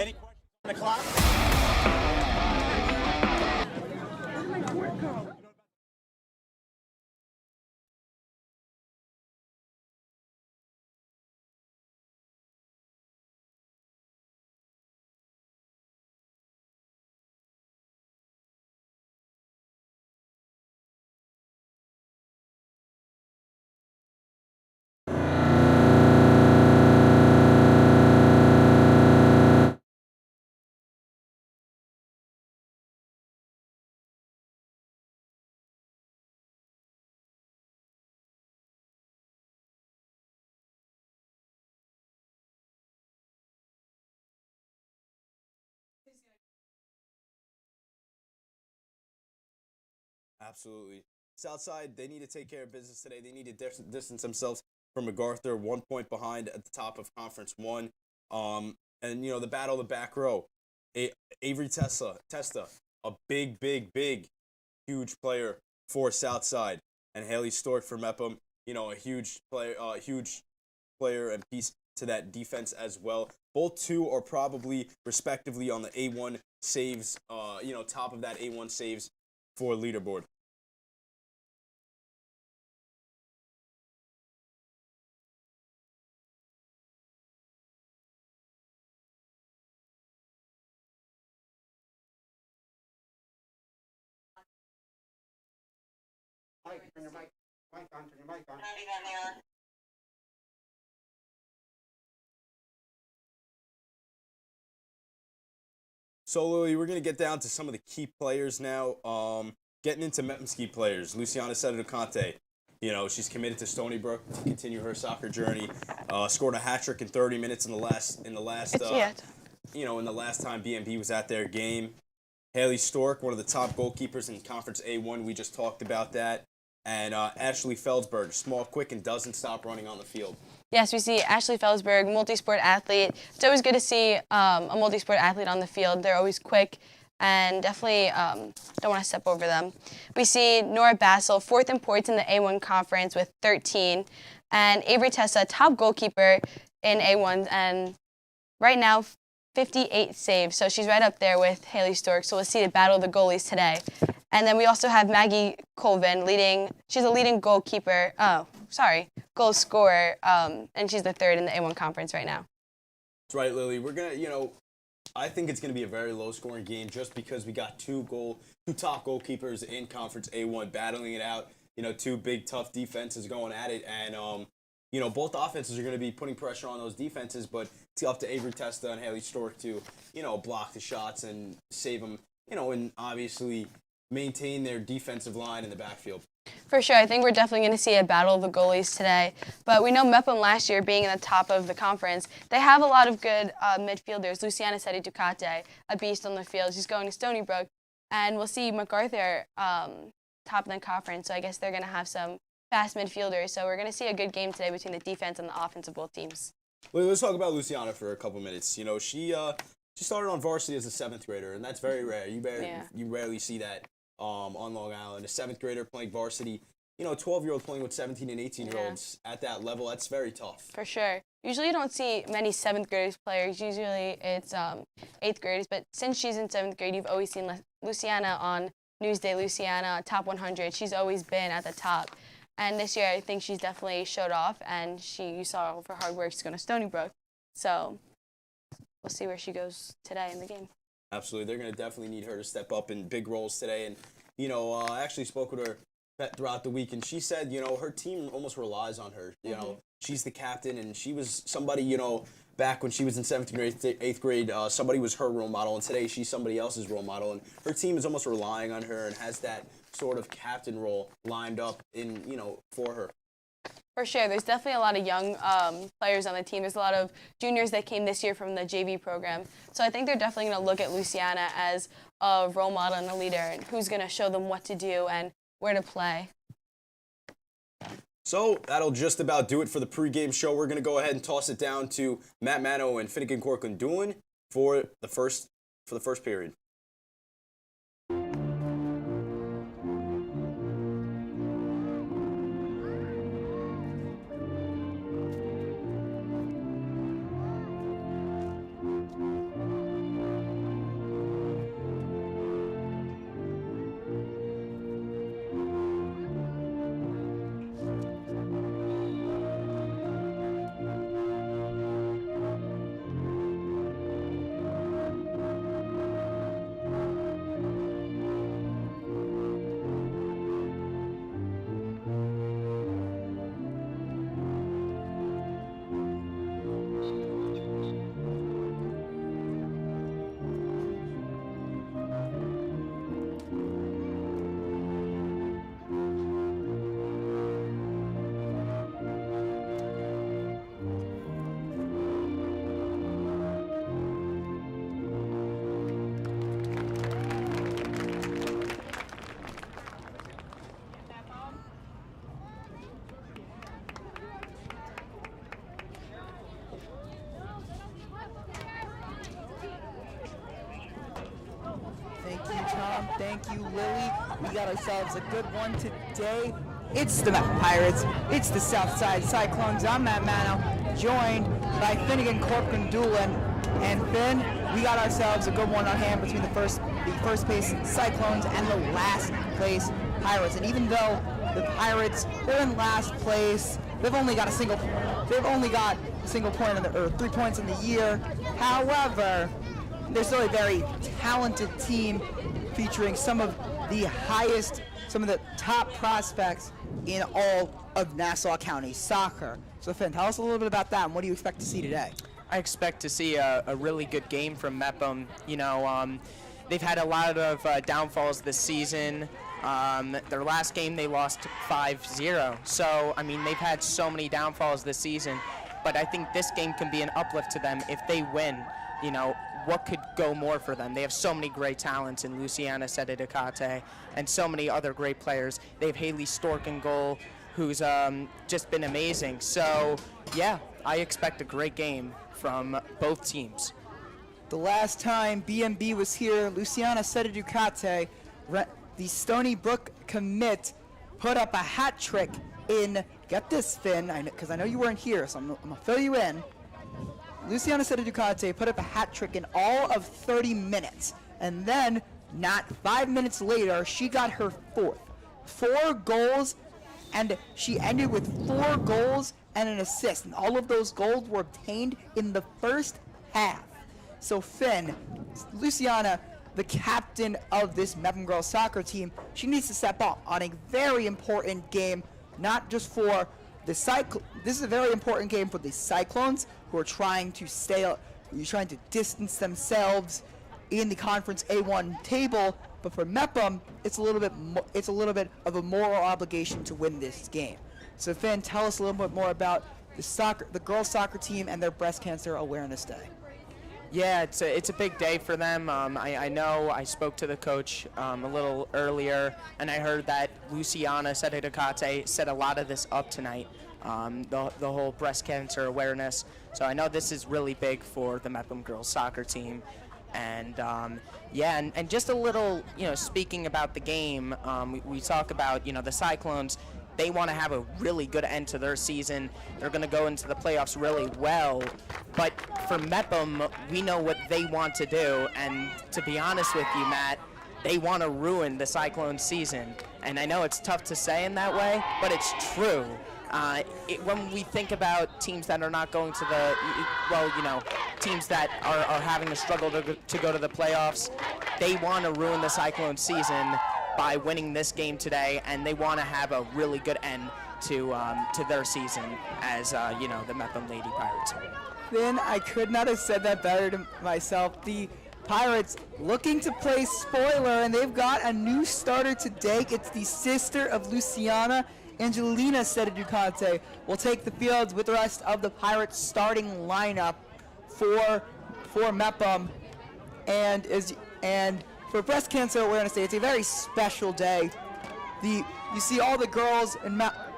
Any questions on the clock? Absolutely. Southside, they need to take care of business today. They need to distance themselves from MacArthur, 1 point behind at the top of Conference 1. And, the battle of the back row. Avery Tesla, a big, huge player for Southside. And Haley Stork for Mepham, a huge player and piece to that defense as well. Both two are probably, respectively, on the A1 saves, top of that A1 saves for leaderboard. Turn your mic on, turn your mic on. So, Lily, we're going to get down to some of the key players now. Getting into Mepham's key players. Luciana Seducante, she's committed to Stony Brook to continue her soccer journey. Scored a hat trick in 30 minutes in the last in the last time BMB was at their game. Haley Stork, one of the top goalkeepers in Conference A1. We just talked about that. And Ashley Feldsberg, small, quick, and doesn't stop running on the field. Yes, we see Ashley Felsberg, multi-sport athlete. It's always good to see a multi-sport athlete on the field. They're always quick and definitely don't want to step over them. We see Nora Bassel, 4th in points in the A1 conference with 13. And Avery Tesla, top goalkeeper in A1. And right now, 58 saves. So she's right up there with Haley Stork. So we'll see the battle of the goalies today. And then we also have Maggie Colvin she's a leading goal scorer, and she's the 3rd in the A1 conference right now. That's right, Lily. We're going to, I think it's going to be a very low-scoring game just because we got two top goalkeepers in Conference A1 battling it out. Two big, tough defenses going at it. And, both offenses are going to be putting pressure on those defenses, but it's up to Avery Tesla and Haley Stork to, block the shots and save them, and obviously maintain their defensive line in the backfield. For sure. I think we're definitely going to see a battle of the goalies today. But we know Mepham last year, being in the top of the conference, they have a lot of good midfielders. Luciana Seducante, a beast on the field. She's going to Stony Brook. And we'll see MacArthur top of the conference. So I guess they're going to have some fast midfielders. So we're going to see a good game today between the defense and the offense of both teams. Well, let's talk about Luciana for a couple minutes. She started on varsity as a 7th grader, and that's very rare. You rarely see that. On Long Island, a 7th grader playing varsity, 12-year-old playing with 17 and 18-year-olds at that level, that's very tough. For sure. Usually you don't see many 7th graders players. Usually it's 8th graders, but since she's in 7th grade, you've always seen Luciana on Newsday Luciana, Top 100. She's always been at the top. And this year I think she's definitely showed off, and you saw all of her hard work. She's going to Stony Brook. So we'll see where she goes today in the game. Absolutely. They're going to definitely need her to step up in big roles today. And, I actually spoke with her throughout the week, and she said, her team almost relies on her. She's the captain, and she was somebody, back when she was in 7th grade, 8th grade, somebody was her role model, and today she's somebody else's role model. And her team is almost relying on her and has that sort of captain role lined up for her. For sure. There's definitely a lot of young players on the team. There's a lot of juniors that came this year from the JV program. So I think they're definitely going to look at Luciana as a role model and a leader and who's going to show them what to do and where to play. So that'll just about do it for the pregame show. We're going to go ahead and toss it down to Matt Mano and Finnegan Corkundoolan for the first period. Thank you, Tom. Thank you, Lily. We got ourselves a good one today. It's the Mepham Pirates. It's the Southside Cyclones. I'm Matt Mano, joined by Finnegan Corkundoolan. And Finn, we got ourselves a good one on hand between the first place Cyclones and the last place Pirates. And even though the Pirates, they're in last place, they've only got a single point in or 3 points in the year. However, they're still a very talented team featuring some of the top prospects in all of Nassau County soccer. So Finn, tell us a little bit about that and what do you expect to see today? I expect to see a really good game from Mepham. They've had a lot of downfalls this season. Their last game they lost 5-0. So, they've had so many downfalls this season. But I think this game can be an uplift to them if they win. What could go more for them? They have so many great talents in Luciana Sededicate and so many other great players. They have Haley Stork in goal, who's just been amazing. So, yeah, I expect a great game from both teams. The last time BMB was here, Luciana Sededicate, the Stony Brook commit, put up a hat trick in, get this, Finn, because I know you weren't here, so I'm going to fill you in. Luciana Sededicate put up a hat trick in all of 30 minutes. And then, not 5 minutes later, she got her fourth. 4 goals, and she ended with 4 goals and an assist. And all of those goals were obtained in the first half. So Finn, Luciana, the captain of this Mepham girls soccer team, she needs to step up on a very important game, not just for the this is a very important game for the Cyclones, who are trying to distance themselves in the Conference A1 table. But for Mepham, it's a little bit of a moral obligation to win this game. So Finn, tell us a little bit more about the girls soccer team and their Breast Cancer Awareness Day. Yeah, it's a big day for them. I know I spoke to the coach a little earlier, and I heard that Luciana Sededicate set a lot of this up tonight, the whole breast cancer awareness. So I know this is really big for the Mepham girls soccer team. And and just a little, speaking about the game, we talk about, the Cyclones. They want to have a really good end to their season. They're going to go into the playoffs really well. But for Mepham, we know what they want to do. And to be honest with you, Matt, they want to ruin the Cyclones season. And I know it's tough to say in that way, but it's true. When we think about teams that are not going to teams that are having a struggle to go to the playoffs, they want to ruin the Cyclones season by winning this game today, and they want to have a really good end to their season as the Mepham Lady Pirates. Finn, I could not have said that better to myself. The Pirates looking to play spoiler, and they've got a new starter today. It's the sister of Luciana, Angelina Seta-Ducate will take the field with the rest of the Pirates starting lineup for Mepham. And for Breast Cancer Awareness Day, it's a very special day. You see all the girls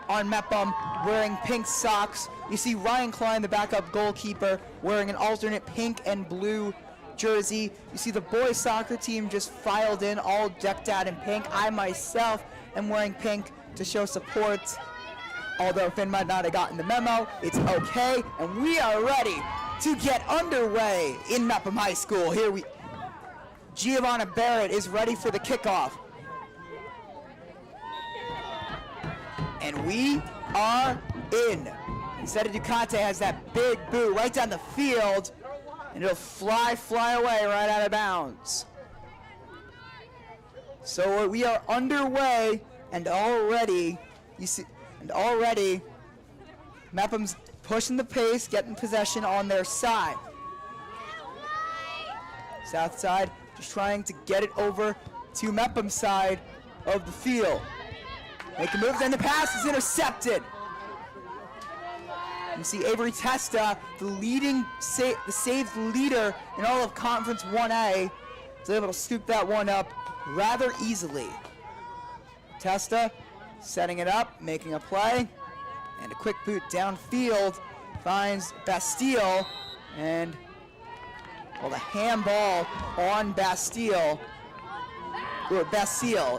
on Mepham wearing pink socks. You see Ryan Klein, the backup goalkeeper, wearing an alternate pink and blue jersey. You see the boys soccer team just filed in, all decked out in pink. I myself am wearing pink to show support. Although Finn might not have gotten the memo, it's okay, and we are ready to get underway in Mepham High School. Giovanna Barrett is ready for the kickoff. And we are in. Seta-Ducate has that big boot right down the field, and it'll fly away right out of bounds. So we are underway, and already Mepham's pushing the pace, getting possession on their side. Southside just trying to get it over to Mepham's side of the field. Make a move, then the pass is intercepted. You see Avery Tesla, the saves leader in all of Conference 1A, is able to scoop that one up rather easily. Tesla setting it up, making a play, and a quick boot downfield finds Bastille, and the handball on Bastille,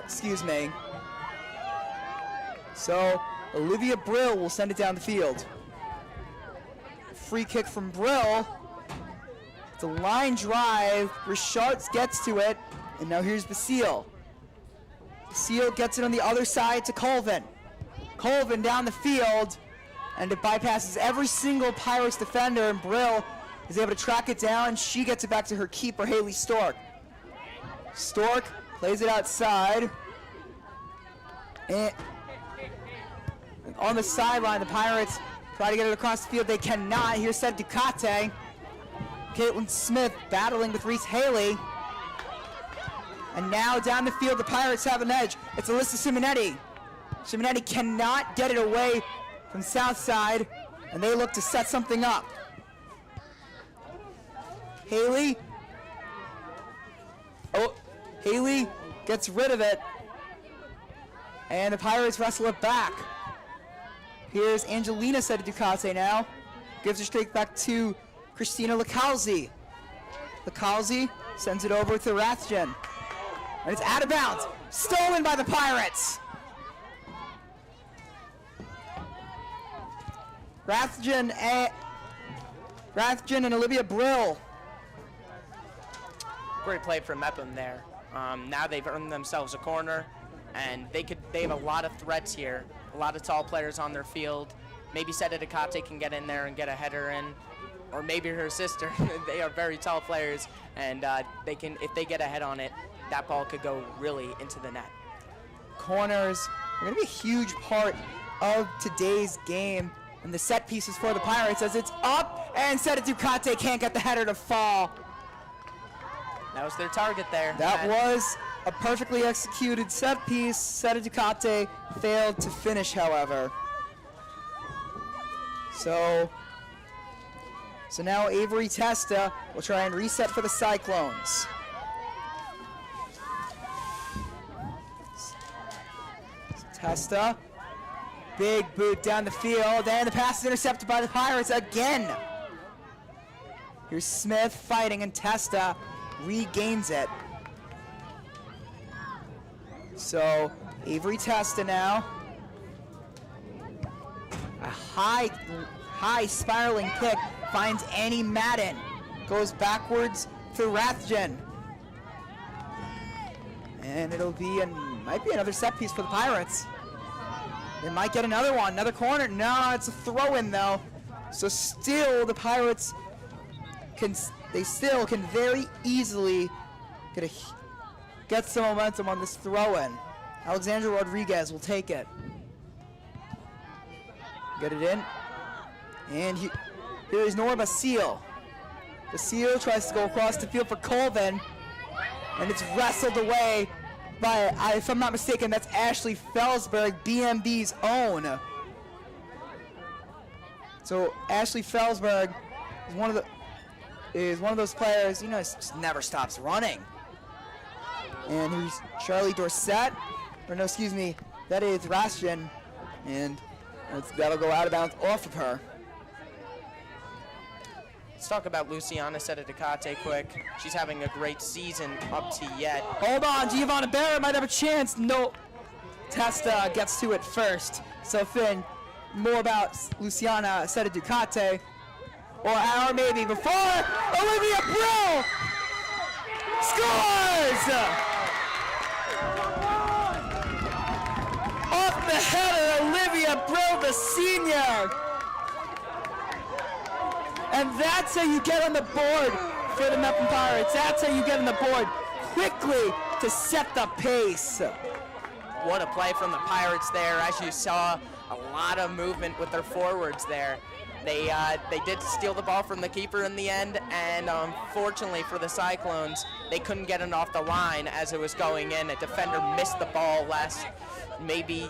excuse me. So Olivia Brill will send it down the field. Free kick from Brill. It's a line drive. Richards gets to it, and now here's Basile. Basile gets it on the other side to Colvin. Colvin down the field, and it bypasses every single Pirates defender, and Brill is able to track it down. She gets it back to her keeper, Haley Stork. Stork plays it outside. And on the sideline, the Pirates try to get it across the field. They cannot. Here's Seta-Ducate. Caitlyn Smith battling with Reese Haley. And now down the field, the Pirates have an edge. It's Alyssa Simonetti. Simonetti cannot get it away from Southside, and they look to set something up. Haley gets rid of it, and the Pirates wrestle it back. Here's Angelina Seta-Ducate now. Gives her straight back to Christina Lacalzi. Lacalzi sends it over to Rathjen. And it's out of bounds. Stolen by the Pirates. Rathjen and Olivia Brill. Great play from Mepham there. Now they've earned themselves a corner, and they have a lot of threats here. A lot of tall players on their field. Maybe Seta-Ducate can get in there and get a header in, or maybe her sister. They are very tall players, and if they get a head on it, that ball could go really into the net. Corners are going to be a huge part of today's game, and the set pieces for the Pirates as it's up, and Seta-Ducate can't get the header to fall. That was their target there. That was a perfectly executed set piece. Seta-Ducate failed to finish, however. So now Avery Tesla will try and reset for the Cyclones. Tesla, big boot down the field, and the pass is intercepted by the Pirates again. Here's Smith fighting, and Tesla regains it. So Avery Tesla now. A high spiraling kick finds Annie Madden. Goes backwards to Rathjen. And might be another set piece for the Pirates. They might get another one, another corner. No, it's a throw-in though. So still the Pirates can very easily get some momentum on this throw-in. Alexandra Rodriguez will take it. Get it in. And here is Nora Basile. Basile tries to go across the field for Colvin. And it's wrestled away if I'm not mistaken, that's Ashley Felsberg, BMB's own. So Ashley Felsberg is one of those players, just never stops running. And who's Charlie Dorsett, that is Rastian, and that'll go out of bounds off of her. Let's talk about Luciana Sededicate quick. She's having a great season up to yet. Hold on, Giovanna Barrett might have a chance. No, Testa gets to it first. So Finn, more about Luciana Sededicate, or maybe before Olivia Brill scores! Off the header, Olivia Brill, the senior. And that's how you get on the board for the Mepham Pirates. That's how you get on the board quickly to set the pace. What a play from the Pirates there. As you saw, a lot of movement with their forwards there. They did steal the ball from the keeper in the end, and unfortunately for the Cyclones, they couldn't get it off the line as it was going in. A defender missed the ball last maybe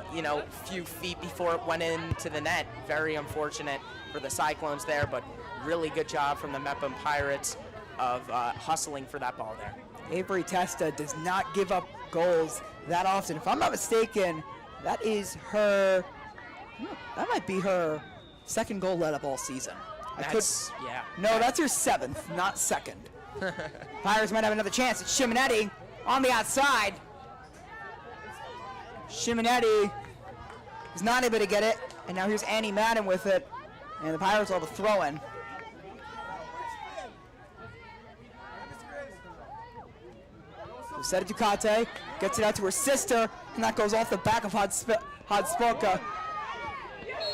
few feet before it went into the net. Very unfortunate for the Cyclones there, but really good job from the Mepham Pirates of hustling for that ball there. Avery Tesla does not give up goals that often. If I'm not mistaken, that might be her second goal let up all season. No, that's her seventh, not second. Pirates might have another chance. It's Simonetti on the outside. Simonetti is not able to get it, and now here's Annie Madden with it, and the Pirates will have a throw-in. Seta Ducate gets it out to her sister, and that goes off the back of Hodspolka.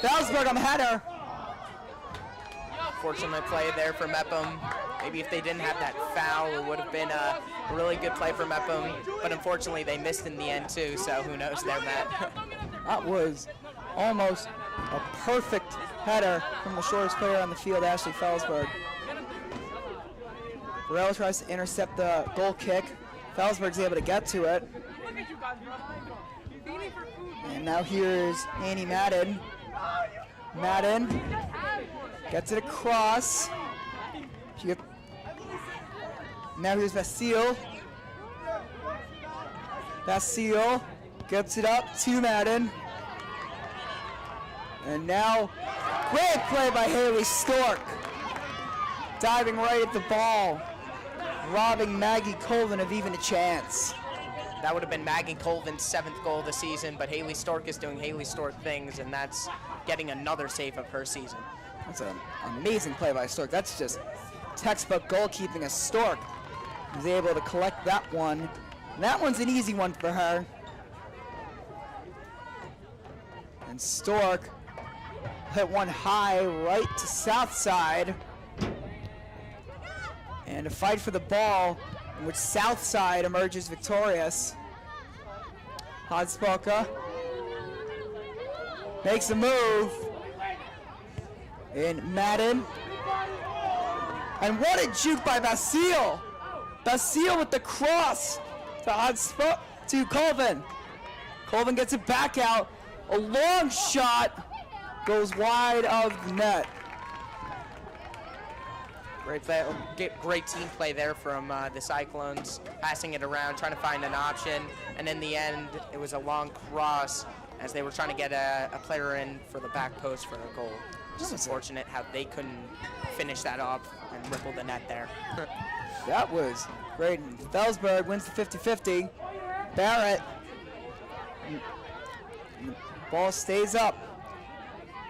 Felsberg on the header. Fortunate play there for Mepham. Maybe if they didn't have that foul, it would have been a really good play for Mepham. But unfortunately, they missed in the end too, so who knows there, Matt. That was almost a perfect header from the shortest player on the field, Ashley Felsberg. Burrell tries to intercept the goal kick. Felsberg's able to get to it. And now here's Annie Madden. Madden gets it across. Now here's Vasile. Vasile gets it up to Madden. And now, great play by Haley Stork. Diving right at the ball, robbing Maggie Colvin of even a chance. That would have been Maggie Colvin's 7th goal of the season, but Haley Stork is doing Haley Stork things, and that's getting another save of her season. That's an amazing play by Stork. That's just textbook goalkeeping as Stork was able to collect that one. And that one's an easy one for her. And Stork hit one high right to Southside. And a fight for the ball in which Southside emerges victorious. Hodspolka makes a move. And Madden. And what a juke by Vasile. Vasile with the cross to Colvin. Colvin gets it back out. A long shot goes wide of the net. Great team play there from the Cyclones, passing it around, trying to find an option, and in the end, it was a long cross as they were trying to get a player in for the back post for a goal. Just unfortunate how they couldn't finish that off and ripple the net there. That was great. Felsberg wins the 50-50. Barrett. The ball stays up.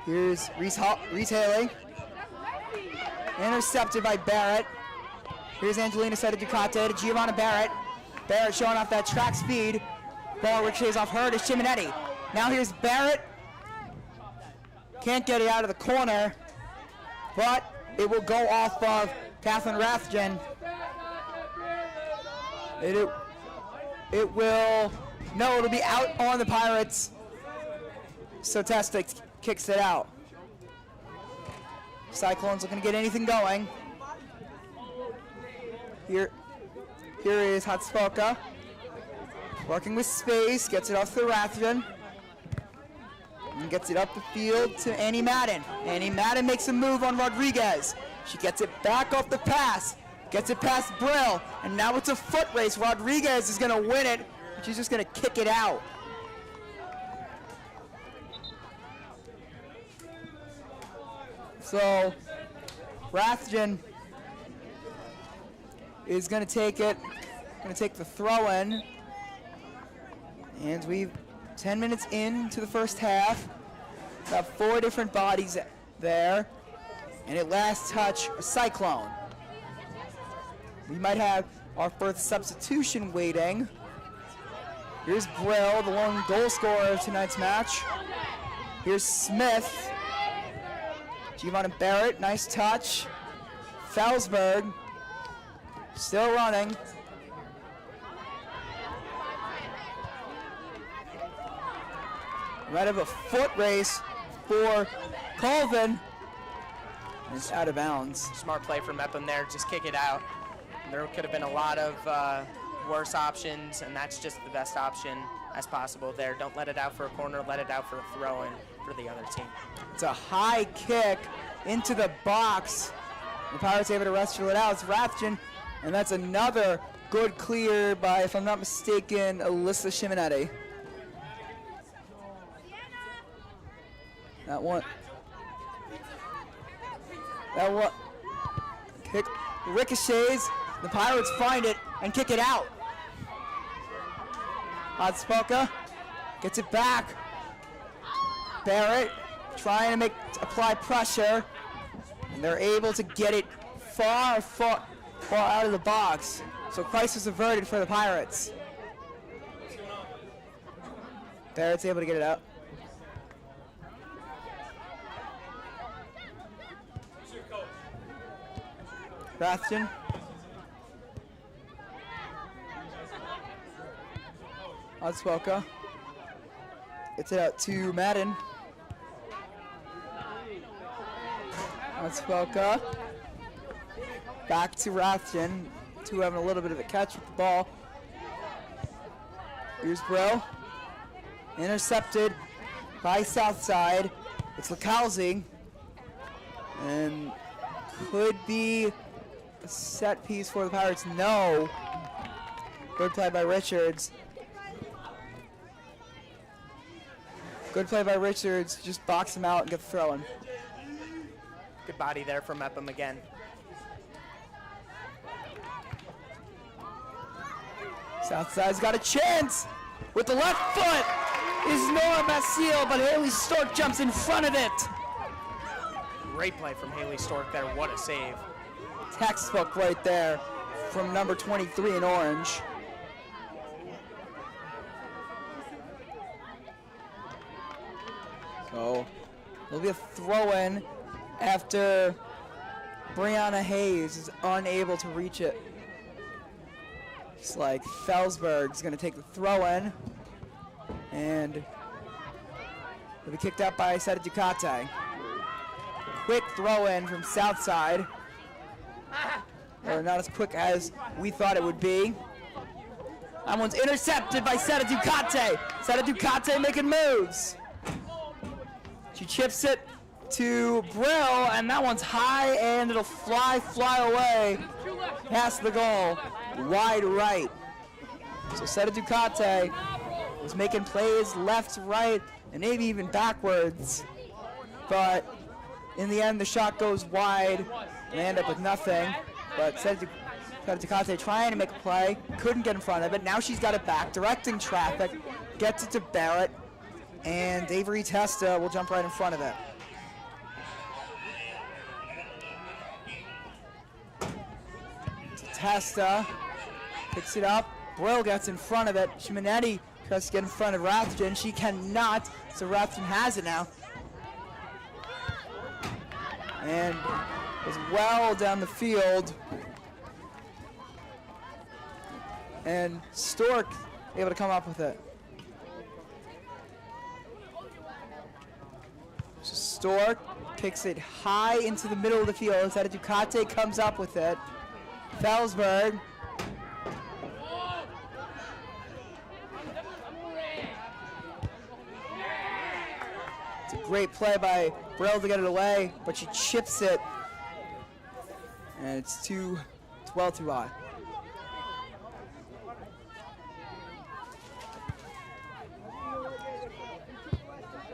Here's Reese Haley. Intercepted by Barrett. Here's Angelina Sededicate to Giovanna Barrett. Barrett showing off that track speed. Ball ricochets off her to Simonetti. Now here's Barrett. Can't get it out of the corner, but it will go off of Catherine Rathjen. It will, no, it'll be out on the Pirates. So Testa kicks it out. Cyclones looking to get anything going. Here is Hodspolka. Working with space, gets it off to Rathjen. And gets it up the field to Annie Madden. Annie Madden makes a move on Rodriguez. She gets it back off the pass. Gets it past Brill. And now it's a foot race. Rodriguez is going to win it. She's just going to kick it out. So Rathjen is going to take it. Going to take the throw in. And we've 10 minutes into the first half. Got 4 different bodies there. And at last touch, a cyclone. We might have our first substitution waiting. Here's Brill, the lone goal scorer of tonight's match. Here's Smith. Giovanna Barrett, nice touch. Felsberg, still running. Right of a foot race for Colvin. It's out of bounds. Smart play from Mepham there, just kick it out. There could have been a lot of worse options, and that's just the best option as possible there. Don't let it out for a corner, let it out for a throw-in for the other team. It's a high kick into the box. The Pirates able to wrestle it out. It's Rathjen, and that's another good clear by, if I'm not mistaken, Alyssa Simonetti. That one kick ricochets. The Pirates find it and kick it out. Otspoka gets it back. Barrett trying to apply pressure, and they're able to get it far out of the box. So crisis averted for the Pirates. Barrett's able to get it out. Rathjen. Otspoka. Gets it out to Madden. Otspoka. Back to Rathjen. Two having a little bit of a catch with the ball. Here's Brill. Intercepted by Southside. It's Lacalzi. And could be a set piece for the Pirates. No. Good play by Richards. Good play by Richards. Just box him out and get the throw in. Good body there from Mepham again. Southside's got a chance with the left foot. Is Nora Basile, but Haley Stork jumps in front of it. Great play from Haley Stork there. What a save. Textbook right there from number 23 in orange. So there'll be a throw-in after Brianna Hayes is unable to reach it. It's like Felsberg's going to take the throw-in, and it'll be kicked out by Seta Ducati. Quick throw-in from Southside. Or not as quick as we thought it would be. That one's intercepted by Seta Ducati. Seta Ducati making moves. She chips it to Brill, and that one's high, and it'll fly away past the goal, wide right. So Seta Ducati was making plays left, right, and maybe even backwards. But in the end, the shot goes wide, and they end up with nothing. But Seta Ducati trying to make a play, couldn't get in front of it. Now she's got it back, directing traffic, gets it to Barrett, and Avery Tesla will jump right in front of it. Testa picks it up. Brill gets in front of it. Simonetti tries to get in front of Rathjen. She cannot, so Rathjen has it now. And goes well down the field. And Stork able to come up with it. So Stork kicks it high into the middle of the field. Seta Ducati comes up with it. Felsberg. It's a great play by Brill to get it away, but she chips it. And it's well too high.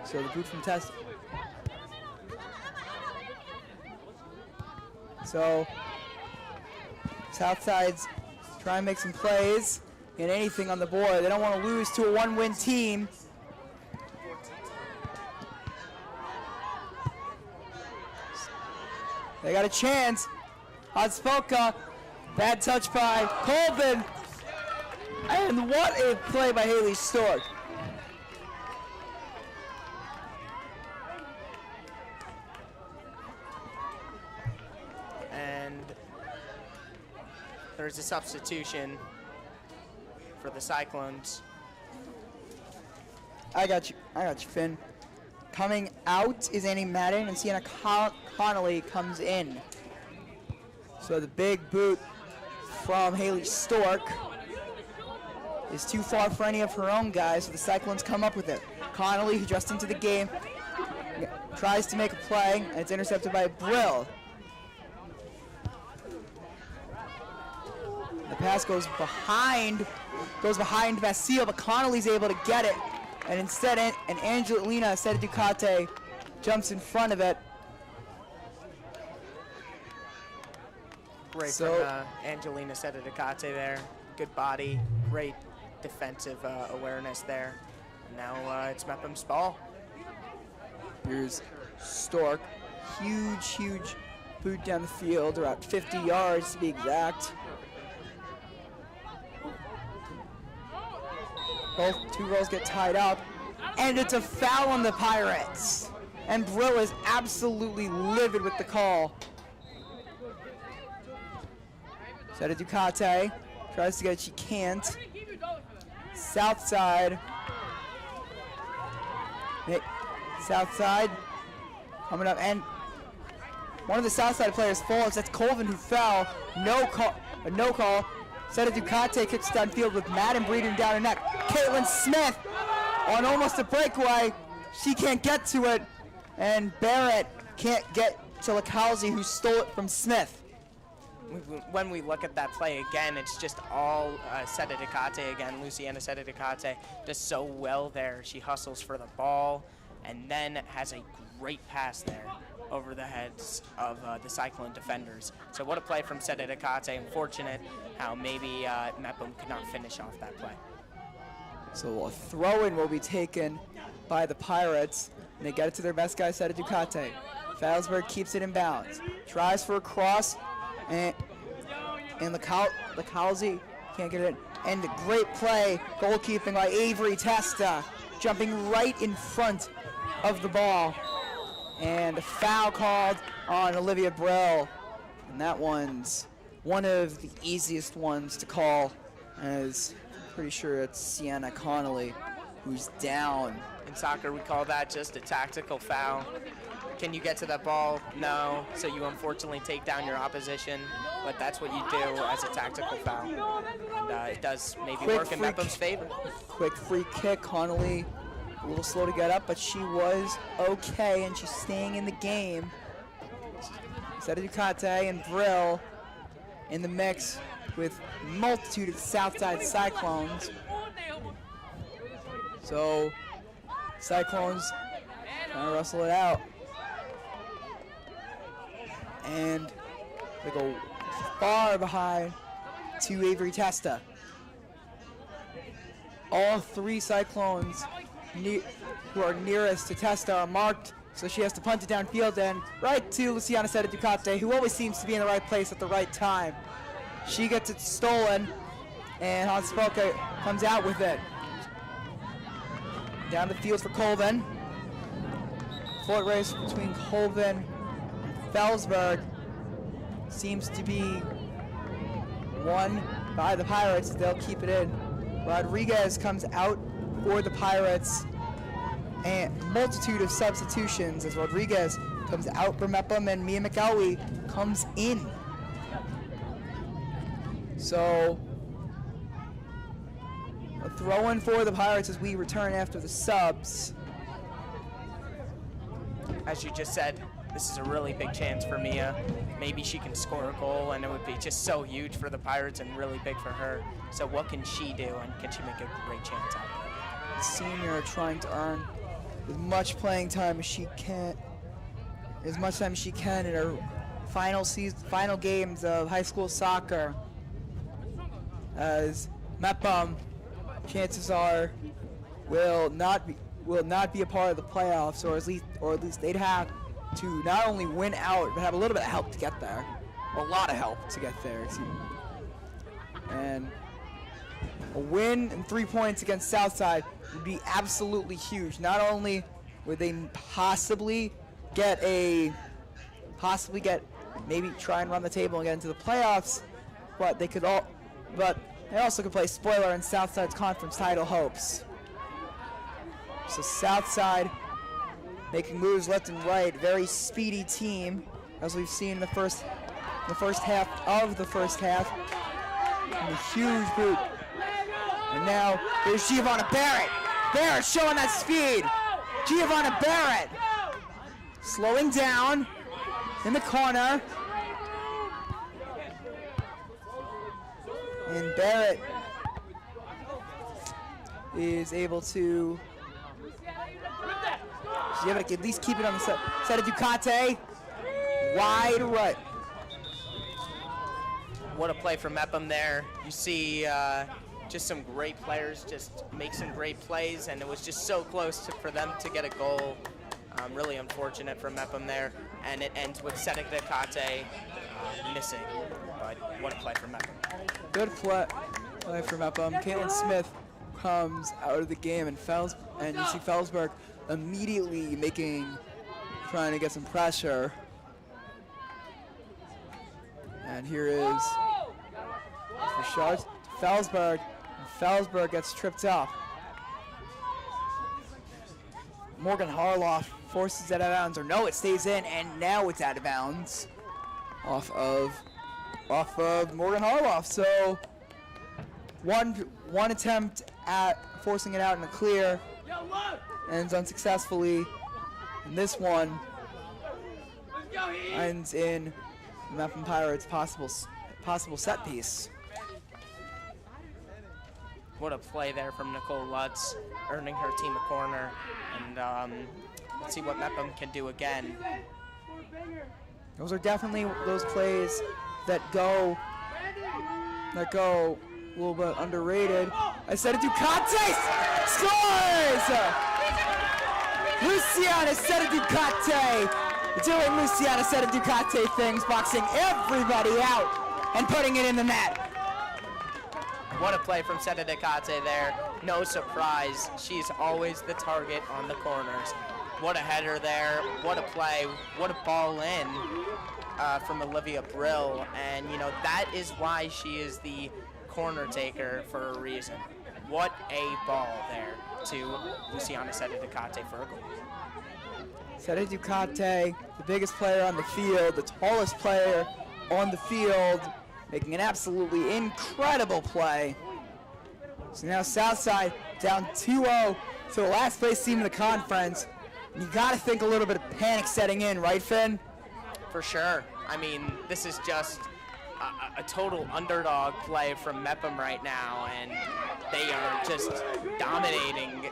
So the boot from Tesla. So Southside's trying to make some plays, get anything on the board. They don't want to lose to a one-win team. They got a chance. Hotspelka, bad touch by Colvin. And what a play by Haley Stork. And there's a substitution for the Cyclones. I got you, Finn. Coming out is Annie Madden, and Sienna Connolly comes in. So the big boot from Haley Stork is too far for any of her own guys, so the Cyclones come up with it. Connolly, who just into the game, tries to make a play, and it's intercepted by Brill. The pass goes behind Vasile, but Connolly's able to get it. And instead, Angelina Ducate jumps in front of it. Great So- from Angelina Ducate there. Good body, great defensive awareness there. And now it's Mepham's ball. Here's Stork. Huge boot down the field, around 50 yards to be exact. Two girls get tied up, and it's a foul on the Pirates. And Brill is absolutely livid with the call. Seta Ducate tries to get it, she can't. Southside coming up, and one of the Southside players falls. That's Colvin who fell. No call. Seta Ducate kicks downfield with Madden breathing down her neck. Caitlyn Smith on almost a breakaway. She can't get to it, and Barrett can't get to Lacalzi, who stole it from Smith. When we look at that play again, it's just all Seta Ducate again. Luciana Seta Ducate does so well there. She hustles for the ball and then has a great pass there over the heads of the Cyclone defenders. So what a play from Seta Ducate. Unfortunate how maybe Mepham could not finish off that play. So a throw-in will be taken by the Pirates, and they get it to their best guy, Seta Ducate. Felsberg keeps it in bounds, tries for a cross, and Lacalzi can't get it in. And a great play, goalkeeping by Avery Tesla, jumping right in front of the ball. And a foul called on Olivia Brill. And that one's one of the easiest ones to call, as I'm pretty sure it's Sienna Connolly who's down. In soccer, we call that just a tactical foul. Can you get to that ball? No. So you unfortunately take down your opposition, but that's what you do as a tactical foul. And it does maybe work in Mepham's favor. Quick free kick. Connolly a little slow to get up, but she was okay, and she's staying in the game. Seta Ducate and Brill in the mix with multitude of Southside Cyclones. So Cyclones trying to wrestle it out. And they go far behind to Avery Tesla. All three Cyclones who are nearest to Tesla are marked, so she has to punt it downfield and right to Luciana Seta Ducate, who always seems to be in the right place at the right time. She gets it stolen, and Hotspelka comes out with it. Down the field for Colvin. Foot race between Colvin and Felsberg seems to be won by the Pirates. They'll keep it in. Rodriguez comes out for the Pirates, and multitude of substitutions as Rodriguez comes out for Mepham and Mia McElwee comes in. So a throw-in for the Pirates as we return after the subs. as you just said, this is a really big chance for Mia. Maybe she can score a goal, and it would be just so huge for the Pirates and really big for her. So what can she do, and can she make a great chance out of it? Senior trying to earn as much playing time as she can, in her final games of high school soccer. As Mepham, chances are, will not be a part of the playoffs, or at least they'd have to not only win out, but have a little bit of help to get there, or a lot of help to get there. Excuse me. And a win and 3 points against Southside would be absolutely huge. Not only would they possibly maybe try and run the table and get into the playoffs, but they also could play spoiler in Southside's conference title hopes. So Southside making moves left and right, very speedy team, as we've seen in the first half of the first half. And a huge boot. And now there's Giovanna Barrett. Barrett showing that speed. Giovanna Barrett slowing down in the corner. And Barrett is able to at least keep it on the side of Ducati. Wide right. What a play from Mepham there. You see just some great players just make some great plays, and it was just so close for them to get a goal. Really unfortunate for Mepham there, and it ends with Sedek Ducati missing. But what a play from Mepham. Good play from Mepham. Caitlyn Smith comes out of the game, and you see Felsberg immediately trying to get some pressure. And here is Richard Felsberg. And Felsberg gets tripped up. Morgan Harloff forces it out of bounds, or no, it stays in, and now it's out of bounds off of Morgan Harloff. So one attempt at forcing it out in the clear ends unsuccessfully, and this one ends in the Mepham Pirates' possible set piece. What a play there from Nicole Lutz, earning her team a corner, and let's see what Mepham can do again. Those are definitely those plays that go a little bit underrated. I said it, Ducati scores! Luciana Ducati doing Luciana Ducati things, boxing everybody out and putting it in the net. What a play from Sedek Ducati there. No surprise, she's always the target on the corners. What a header there, what a play, what a ball in from Olivia Brill. And you know, that is why she is the corner taker for a reason. What a ball there to Luciana Ducati for a goal. Ducati, the biggest player on the field, the tallest player on the field, making an absolutely incredible play. So now Southside down 2-0 to the last place team in the conference. And you got to think a little bit of panic setting in, right, Finn? For sure. I mean, this is just a total underdog play from Mepham right now, and they are just dominating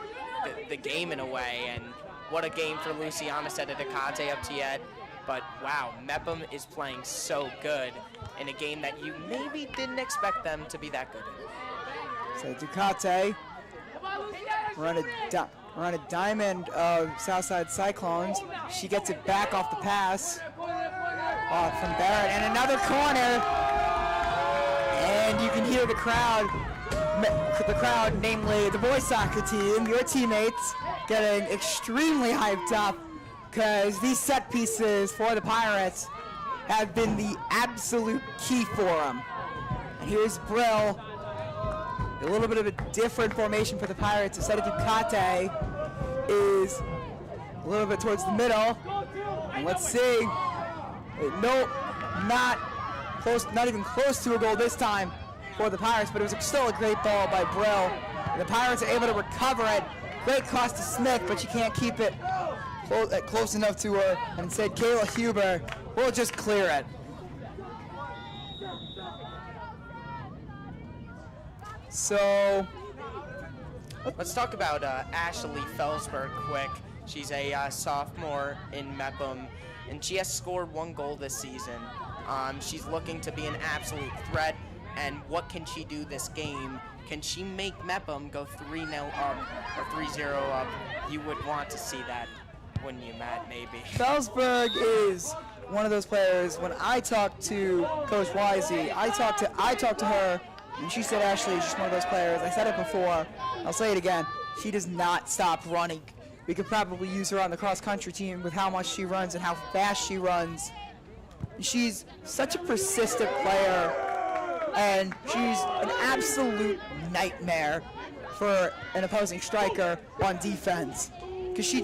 the game in a way. And what a game for Luciana Ducati up to yet. But wow, Mepham is playing so good in a game that you maybe didn't expect them to be that good in. So Ducati, we're on a diamond of Southside Cyclones. She gets it back off the pass from Barrett, and another corner. And you can hear the crowd, namely the boys soccer team, your teammates, getting extremely hyped up, because these set pieces for the Pirates have been the absolute key for them. And here's Brill, a little bit of a different formation for the Pirates. Instead of Ducati is a little bit towards the middle. And let's see. No, not even close to a goal this time for the Pirates, but it was still a great ball by Brill. And the Pirates are able to recover it. Great cross to Smith, but she can't keep it close enough to her, and said Kayla Huber will just clear it. So Let's talk about Ashley Felsberg quick. She's a sophomore in Mepham, and she has scored 1 goal this season. She's looking to be an absolute threat, and what can she do this game? Can she make Mepham go 3-0 up or 3-0 up? You would want to see that, wouldn't you, Matt, maybe? Felsberg is one of those players. When I talked to Coach Wisey, I talked to her, and she said Ashley is just one of those players. I said it before, I'll say it again. She does not stop running. We could probably use her on the cross-country team with how much she runs and how fast she runs. She's such a persistent player, and she's an absolute nightmare for an opposing striker on defense, because she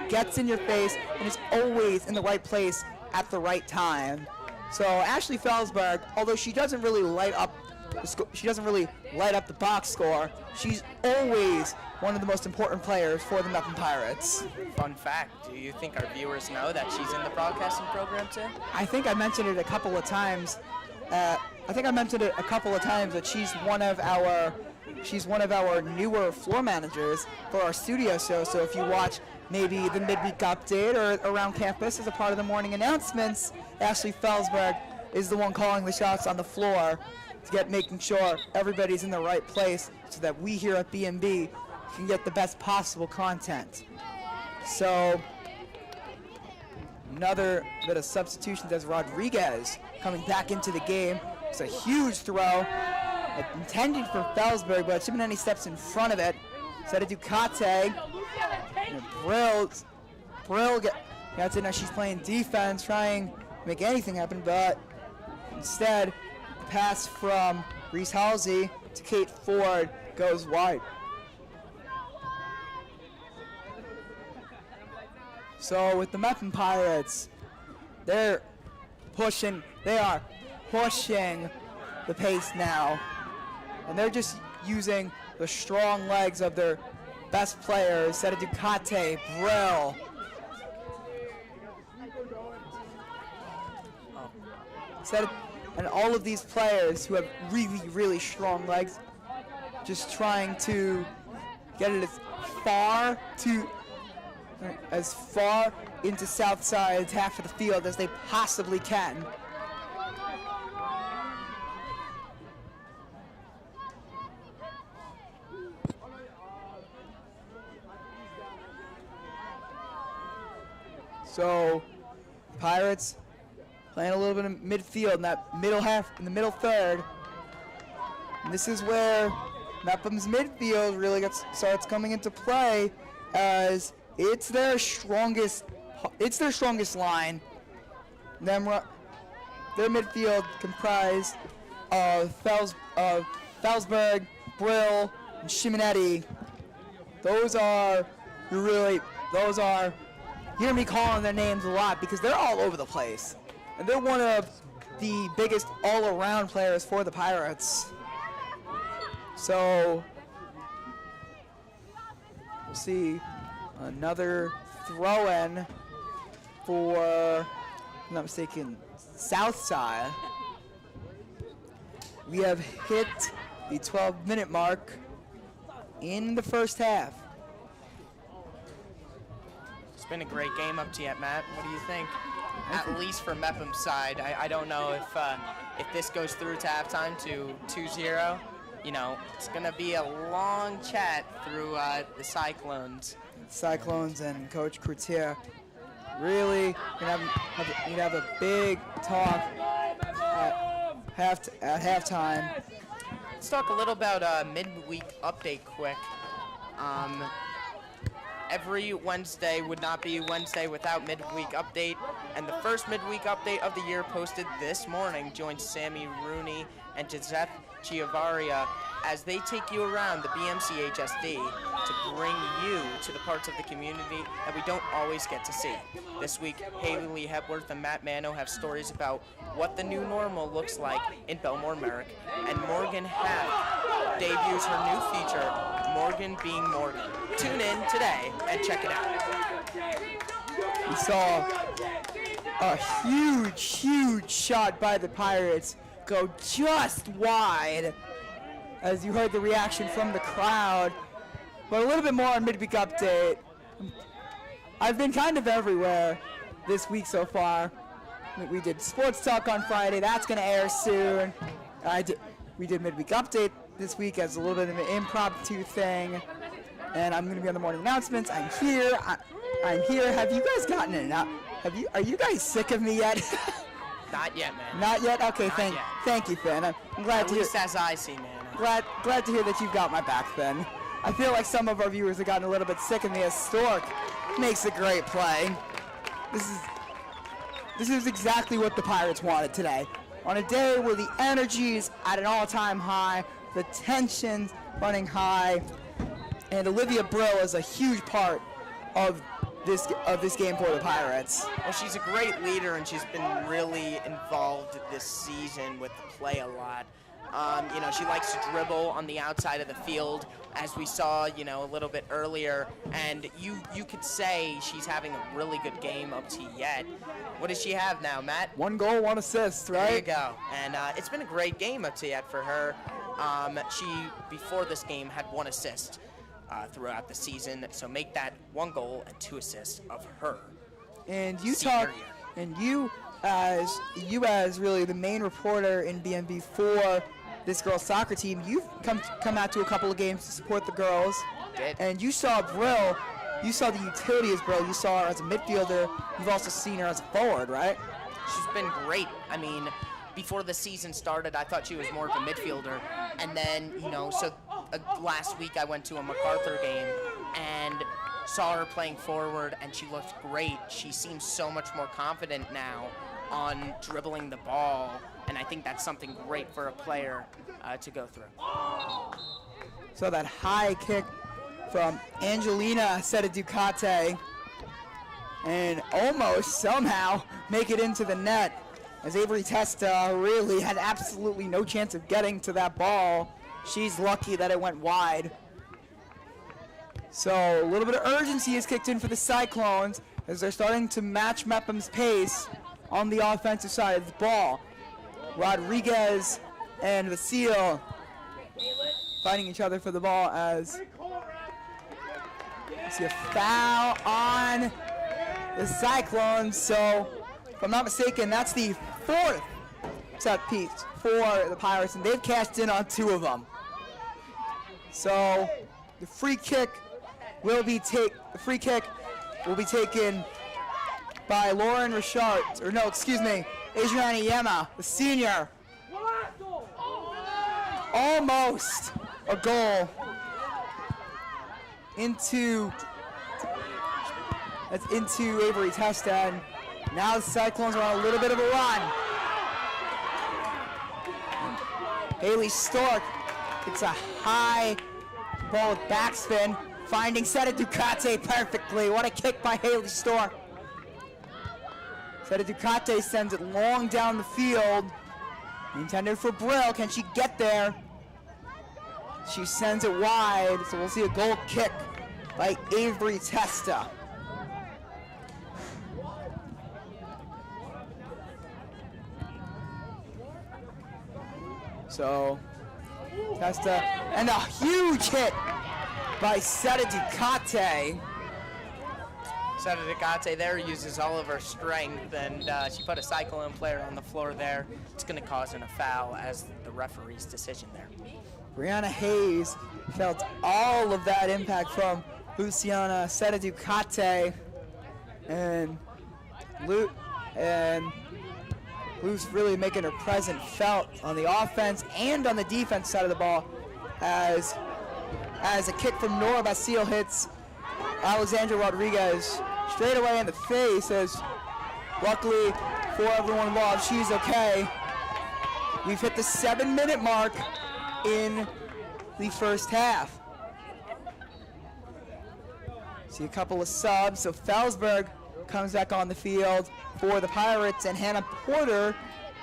gets in your face and is always in the right place at the right time. So Ashley Felsberg, although she doesn't really light up the box score, she's always one of the most important players for the Mepham Pirates. Fun fact, do you think our viewers know that she's in the broadcasting program too? I think I mentioned it a couple of times. That she's one of our newer floor managers for our studio show. So if you watch maybe the midweek update or around campus as a part of the morning announcements, Ashley Felsberg is the one calling the shots on the floor to making sure everybody's in the right place so that we here at BMB can get the best possible content. So another bit of substitutions as Rodriguez coming back into the game. It's a huge throw intended for Felsberg, but Chimineni steps in front of it. Set it to Ducate. Brill gets in now. She's playing defense, trying to make anything happen, but instead, the pass from Reese Halsey to Kate Ford goes wide. So with the Mepham Pirates, they are pushing the pace now, and they're just using the strong legs of their best players. Set it to Ducate, Brill. And all of these players who have really, really strong legs, just trying to get it as far into Southside's half of the field as they possibly can. So, Pirates playing a little bit of midfield in that middle half, in the middle third. And this is where Mepham's midfield really starts coming into play, as it's their strongest line. Their midfield comprised of Felsberg, Brill, and Chimineni. You hear me calling their names a lot because they're all over the place. And they're one of the biggest all-around players for the Pirates. So, we'll see another throw-in for, if I'm not mistaken, Southside. We have hit the 12-minute mark in the first half. It's been a great game up to yet, Matt. What do you think? At least for Mepham's side. I don't know if this goes through to halftime to 2-0. You know, it's going to be a long chat through the Cyclones. Cyclones and Coach Courtier really you'd have a big talk at halftime. Let's talk a little about midweek update quick. Every Wednesday would not be Wednesday without midweek update, and the first midweek update of the year posted this morning joins Sammy Rooney and Giuseppe Chiavaria as they take you around the BMC HSD to bring you to the parts of the community that we don't always get to see. This week, Haley Lee Hepworth and Matt Mano have stories about what the new normal looks like in Bellmore-Merrick, and Morgan Haft debuts her new feature, Morgan Being Morgan. Tune in today and check it out. We saw a huge shot by the Pirates go just wide, as you heard the reaction from the crowd. But a little bit more on midweek update. I've been kind of everywhere this week so far. We did Sports Talk on Friday. That's going to air soon. We did midweek update this week as a little bit of an impromptu thing. And I'm going to be on the morning announcements. I'm here. I'm here. Have you guys gotten it out? Are you guys sick of me yet? Not yet, man. Not yet? Okay, Not yet. thank you, Finn. I'm glad At to least hear. as I see, man. Glad to hear that you've got my back, Finn. I feel like some of our viewers have gotten a little bit sick of me as Stork makes a great play. This is exactly what the Pirates wanted today. On a day where the energy is at an all-time high, the tension's running high, and Olivia Brill is a huge part of this game for the Pirates. Well, she's a great leader, and she's been really involved this season with the play a lot. She likes to dribble on the outside of the field, as we saw, a little bit earlier. And you could say she's having a really good game up to yet. What does she have now, Matt? 1 goal, 1 assist, right? There you go. And it's been a great game up to yet for her. She, before this game, had 1 assist throughout the season. So make that 1 goal and 2 assists of her. And you senior talk, year. and you as really the main reporter in BMB for this girls' soccer team, you've come out to a couple of games to support the girls. Did. And you saw Brill, you saw the utility as Brill, you saw her as a midfielder, you've also seen her as a forward, right? She's been great. I mean, before the season started, I thought she was more of a midfielder. And then, last week I went to a MacArthur game and saw her playing forward, and she looked great. She seems so much more confident now on dribbling the ball, and I think that's something great for a player to go through. So that high kick from Angelina Ducate, and almost somehow make it into the net, as Avery Tesla really had absolutely no chance of getting to that ball. She's lucky that it went wide. So a little bit of urgency is kicked in for the Cyclones as they're starting to match Mepham's pace on the offensive side of the ball. Rodriguez and Vasile fighting each other for the ball as you see a foul on the Cyclones. So if I'm not mistaken, that's the 4th set piece for the Pirates, and they've cashed in on 2 of them. So the free kick will be taken by Lauren Richard, Adriana Yema, the senior. Almost a goal into Avery Tesla. And now the Cyclones are on a little bit of a run. Haley Stork gets a high ball with backspin, finding Ducate perfectly. What a kick by Haley Stork. Ducate sends it long down the field. Intended for Brill. Can she get there? She sends it wide, so we'll see a goal kick by Avery Tesla. So, Tesla, and a huge hit by Ducate. Ducate there uses all of her strength, and she put a Cyclone player on the floor there. It's going to cause a foul as the referee's decision there. Brianna Hayes felt all of that impact from Luciana Ducate, and Lu's really making her presence felt on the offense and on the defense side of the ball as a kick from Nora Basile hits Alexandra Rodriguez straight away in the face, as luckily for everyone involved, she's okay. We've hit the 7-minute mark in the first half. See a couple of subs. So Felsberg comes back on the field for the Pirates, and Hannah Porter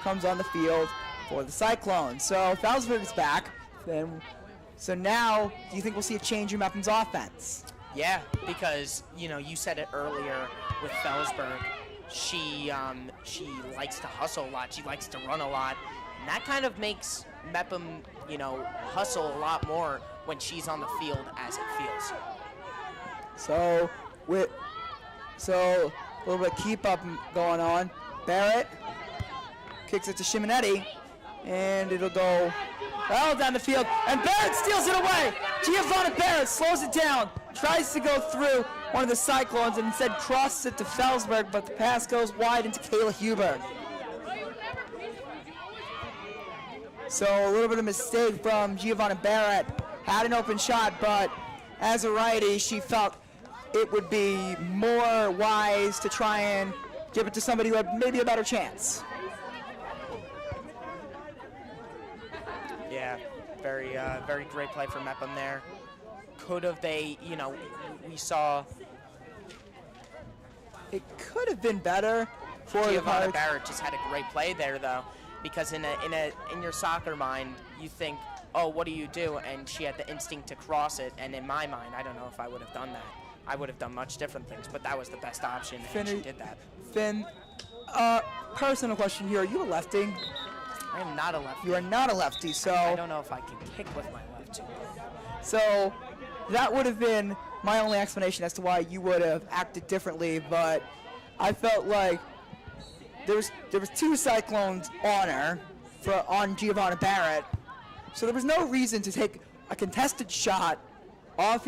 comes on the field for the Cyclones. So Felsberg is back. So now, do you think we'll see a change in Mepham's offense? Yeah, because, you said it earlier, with Felsberg. She likes to hustle a lot. She likes to run a lot. And that kind of makes Mepham, hustle a lot more when she's on the field as it feels. So a little bit of keep up going on. Barrett kicks it to Simonetti, and it'll go well down the field, and Barrett steals it away. Giovanna Barrett slows it down, tries to go through one of the Cyclones, and instead crosses it to Felsberg, but the pass goes wide into Kayla Huber. So a little bit of mistake from Giovanna Barrett. Had an open shot, but as a righty, she felt it would be more wise to try and give it to somebody who had maybe a better chance. Yeah, very great play from Mepham there. Could have we saw it could have been better for Giovanna Barrett. Just had a great play there though, because in your soccer mind you think, oh, what do you do? And she had the instinct to cross it, and in my mind, I don't know if I would have done that. I would have done much different things, but that was the best option, and she did that. Finn, personal question here. Are you a lefty? I am not a lefty. You are not a lefty, so I don't know if I can kick with my left. So that would have been my only explanation as to why you would have acted differently, but I felt like there was two Cyclones on her on Giovanna Barrett, so there was no reason to take a contested shot off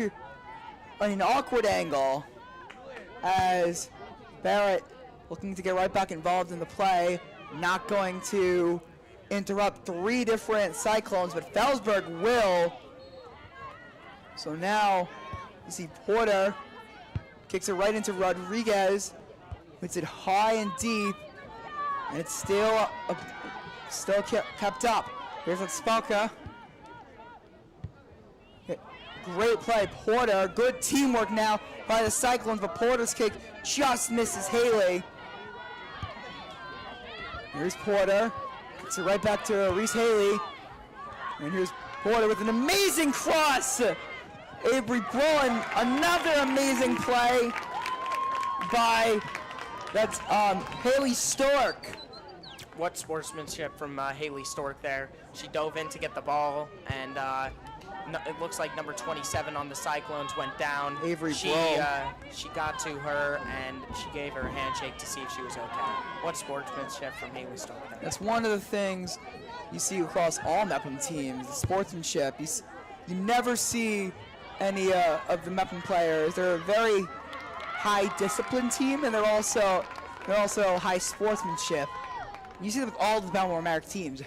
an awkward angle as Barrett looking to get right back involved in the play, not going to interrupt three different Cyclones, but Felsberg will. So now you see Porter kicks it right into Rodriguez, hits it high and deep, and it's still kept up. Here's Spalka. Great play, Porter. Good teamwork now by the Cyclones, but Porter's kick just misses Haley. Here's Porter. Kicks it right back to Reese Haley. And here's Porter with an amazing cross. Avery blowing another amazing play by Haley Stork. What sportsmanship from Haley Stork there. She dove in to get the ball, and it looks like number 27 on the Cyclones went down. Avery she got to her, and she gave her a handshake to see if she was okay. What sportsmanship from Haley Stork there. That's one of the things you see across all Mepham teams, the sportsmanship. You never see any of the Mepham players. They're a very high discipline team, and they're also high sportsmanship. You see them with all the Bellmore-Merrick teams.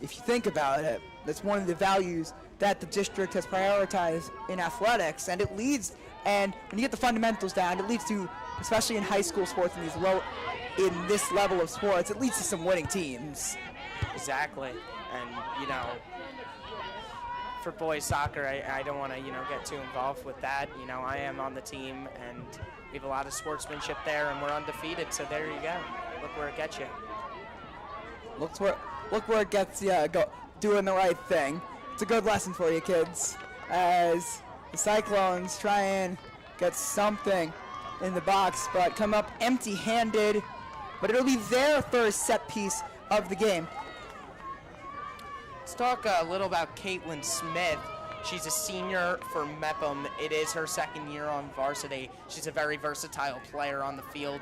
If you think about it, that's one of the values that the district has prioritized in athletics, and it leads, and when you get the fundamentals down, it leads to, especially in high school sports and in this level of sports, it leads to some winning teams. Exactly, and for boys soccer, I don't want to get too involved with that. I am on the team, and we have a lot of sportsmanship there, and we're undefeated. So there you go. Look where it gets you. Look where it gets you. Doing the right thing. It's a good lesson for you kids, as the Cyclones try and get something in the box, but come up empty-handed. But it'll be their first set piece of the game. Let's talk a little about Caitlyn Smith. She's a senior for Mepham. It is her second year on varsity. She's a very versatile player on the field.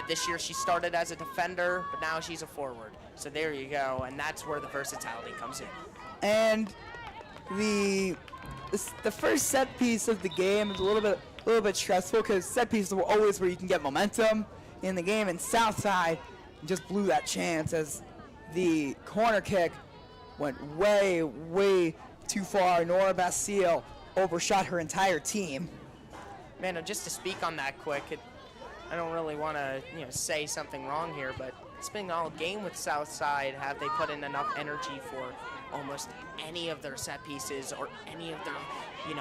This year she started as a defender, but now she's a forward. So there you go, and that's where the versatility comes in. And the first set piece of the game is a little bit stressful, because set pieces are always where you can get momentum in the game, and Southside just blew that chance as the corner kick went way too far. Nora Basile overshot her entire team. Man, just to speak on that quick, I don't really want to say something wrong here, but it's been all game with Southside. Have they put in enough energy for almost any of their set pieces or any of their any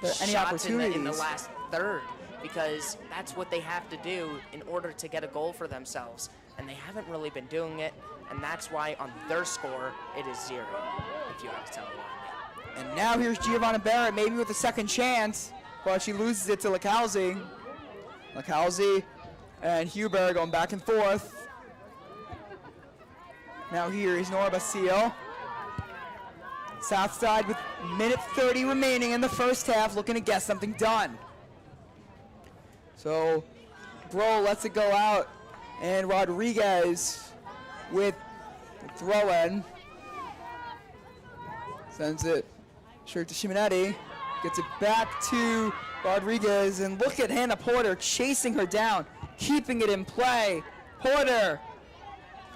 shots in the opportunities last third? Because that's what they have to do in order to get a goal for themselves, and they haven't really been doing it, and that's why on their score it is 0, if you have to tell me. And now here's Giovanna Barrett, maybe with a second chance, but she loses it to Lacalzi. Halsey and Huber going back and forth. Now here is Nora Basile. Southside with minute 30 remaining in the first half, looking to get something done. So, Bro lets it go out, and Rodriguez with the throw-in. Sends it straight to Simonetti. Gets it back to Rodriguez, and look at Hannah Porter chasing her down, keeping it in play. Porter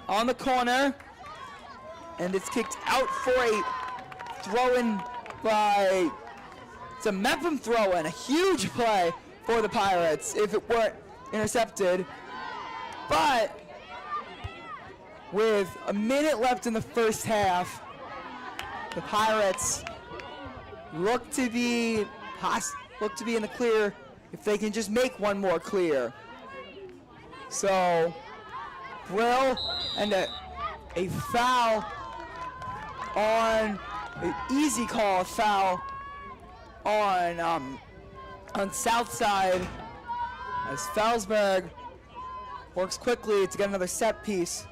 on the corner, and it's kicked out for a throw-in by, it's a Mepham throw-in, a huge play for the Pirates if it weren't intercepted. But with a minute left in the first half, the Pirates look to be in the clear if they can just make one more clear. So, Brill and a foul on an easy call, a foul on Southside as Felsberg works quickly to get another set piece.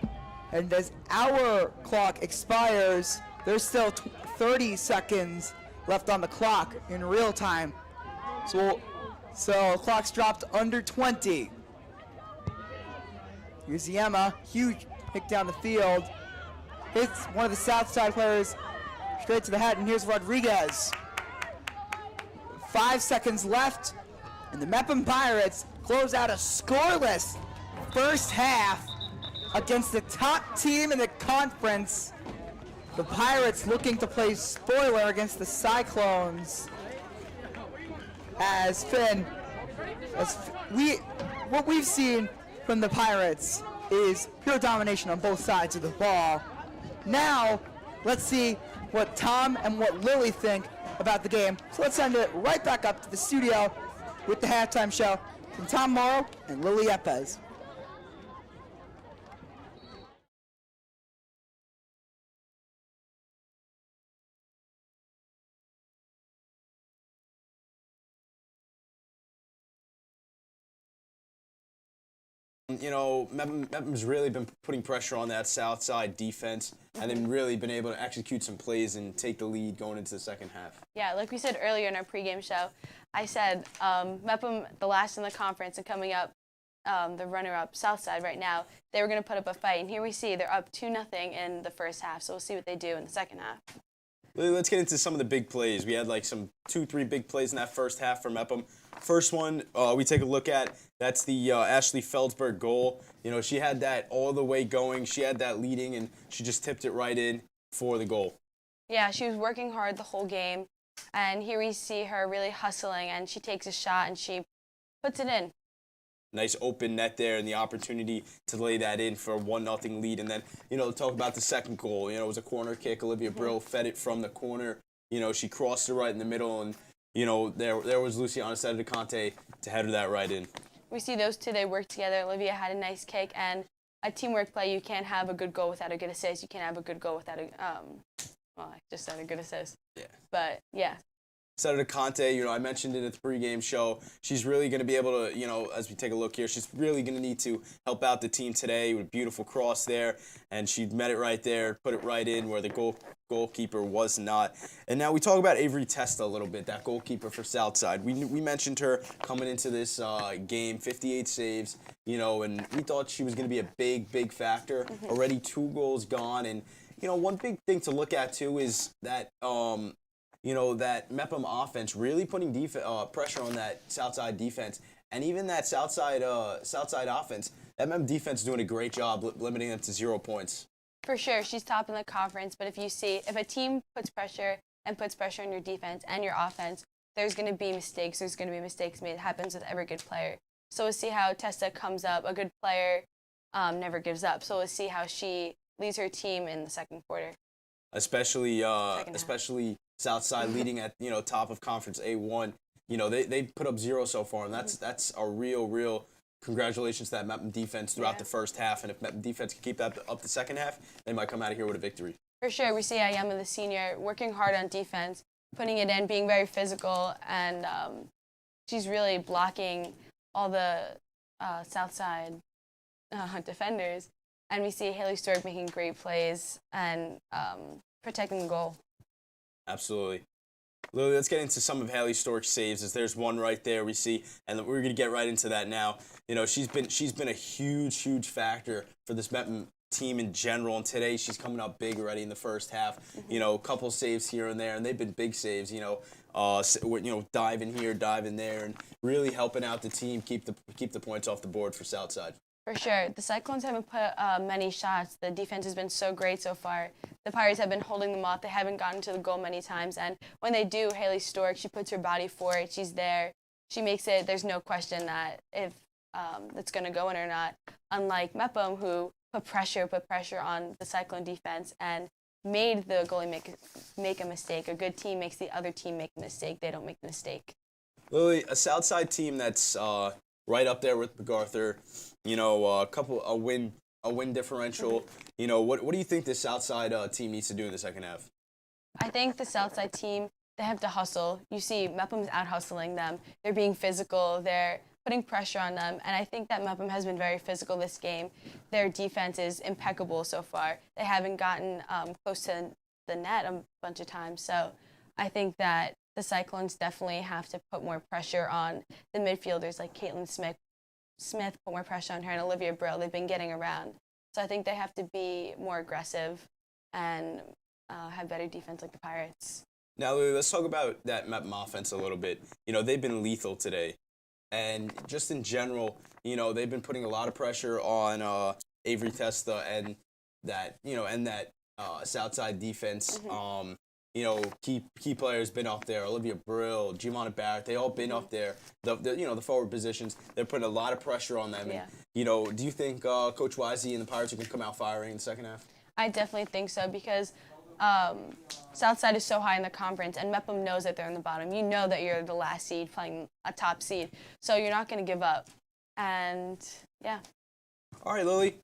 And as our clock expires, there's still 30 seconds left on the clock in real time. So clock's dropped under 20. Here's Yema, huge kick down the field. Hits one of the Southside players straight to the head, and here's Rodriguez. 5 seconds left, and the Mepham Pirates close out a scoreless first half against the top team in the conference. The Pirates looking to play spoiler against the Cyclones. What we've seen from the Pirates is pure domination on both sides of the ball. Now, let's see what Tom and what Lily think about the game. So let's send it right back up to the studio with the halftime show from Tom Morrow and Lily Epez. You know, Mepham's really been putting pressure on that Southside defense, and they've really been able to execute some plays and take the lead going into the second half. Yeah, like we said earlier in our pregame show, I said Mepham, the last in the conference, and coming up, the runner-up Southside right now, they were going to put up a fight. And here we see they're up 2-0 in the first half, so we'll see what they do in the second half. Let's get into some of the big plays. We had like some 2-3 big plays in that first half for Mepham. First one we take a look at, that's the Ashley Feldsberg goal. You know, she had that all the way going. She had that leading, and she just tipped it right in for the goal. Yeah, she was working hard the whole game, and here we see her really hustling, and she takes a shot, and she puts it in. Nice open net there, and the opportunity to lay that in for a 1-0 lead. And then, you know, talk about the second goal. You know, it was a corner kick. Olivia Brill fed it from the corner. You know, she crossed it right in the middle, and, you know, there was Luciana Sedicante to header that right in. We see those two, they work together. Olivia had a nice kick, and a teamwork play. You can't have a good goal without a good assist. You can't have a good goal without a, well, I just said a good assist. Yeah. But, yeah. Sedicante, you know, I mentioned it at the pregame show. She's really going to be able to, you know, as we take a look here, she's really going to need to help out the team today with a beautiful cross there, and she met it right there, put it right in where the goalkeeper was not. And now we talk about Avery Tesla a little bit, that goalkeeper for Southside. We mentioned her coming into this game, 58 saves, you know, and we thought she was going to be a big factor. Already 2 goals gone, and, you know, one big thing to look at, too, is that, you know, that Mepham offense really putting pressure on that Southside defense. And even that Southside offense, that Mepham defense is doing a great job limiting them to 0 points. For sure, she's top in the conference, but if a team puts pressure on your defense and your offense, there's going to be mistakes. There's going to be mistakes made. It happens with every good player. So we'll see how Tessa comes up. A good player never gives up. So we'll see how she leads her team in the second quarter. Especially Southside leading at, you know, top of Conference A1. You know, they put up 0 so far, and that's a real congratulations to that Mepham defense throughout the first half. And if Mepham defense can keep that up the second half, they might come out of here with a victory. For sure, we see Ayama, the senior, working hard on defense, putting it in, being very physical, and she's really blocking all the Southside defenders, and we see Haley Stork making great plays and protecting the goal. Absolutely. Lily, let's get into some of Haley Stork's saves, as there's one right there we see, and we're going to get right into that now. You know, she's been a huge factor for this Mepham team in general, and today she's coming up big already in the first half. You know, a couple saves here and there, and they've been big saves. You know, diving here, diving there, and really helping out the team keep the points off the board for Southside. For sure. The Cyclones haven't put many shots. The defense has been so great so far. The Pirates have been holding them off. They haven't gotten to the goal many times. And when they do, Haley Stork, she puts her body for it. She's there. She makes it. There's no question that if it's going to go in or not. Unlike Mepham, who put pressure on the Cyclone defense and made the goalie make a mistake. A good team makes the other team make a mistake. They don't make the mistake. Lily, a Southside team that's right up there with MacArthur. You know, a win differential. You know, what do you think this Southside team needs to do in the second half? I think the Southside team, they have to hustle. You see Mepham's out hustling them. They're being physical. They're putting pressure on them. And I think that Mepham has been very physical this game. Their defense is impeccable so far. They haven't gotten close to the net a bunch of times. So I think that the Cyclones definitely have to put more pressure on the midfielders like Caitlyn Smith, put more pressure on her, and Olivia Brill. They've been getting around. So I think they have to be more aggressive and have better defense like the Pirates. Now, Lily, let's talk about that Mepham offense a little bit. You know, they've been lethal today. And just in general, you know, they've been putting a lot of pressure on Avery Tesla and that Southside defense. You know, key players been up there. Olivia Brill, Giovanna Barrett, they all been up there. The forward positions, they're putting a lot of pressure on them. Yeah. And, you know, do you think Coach Wisey and the Pirates are going to come out firing in the second half? I definitely think so because Southside is so high in the conference, and Mepham knows that they're in the bottom. You know that you're the last seed playing a top seed, so you're not going to give up. And, yeah. All right, Lily.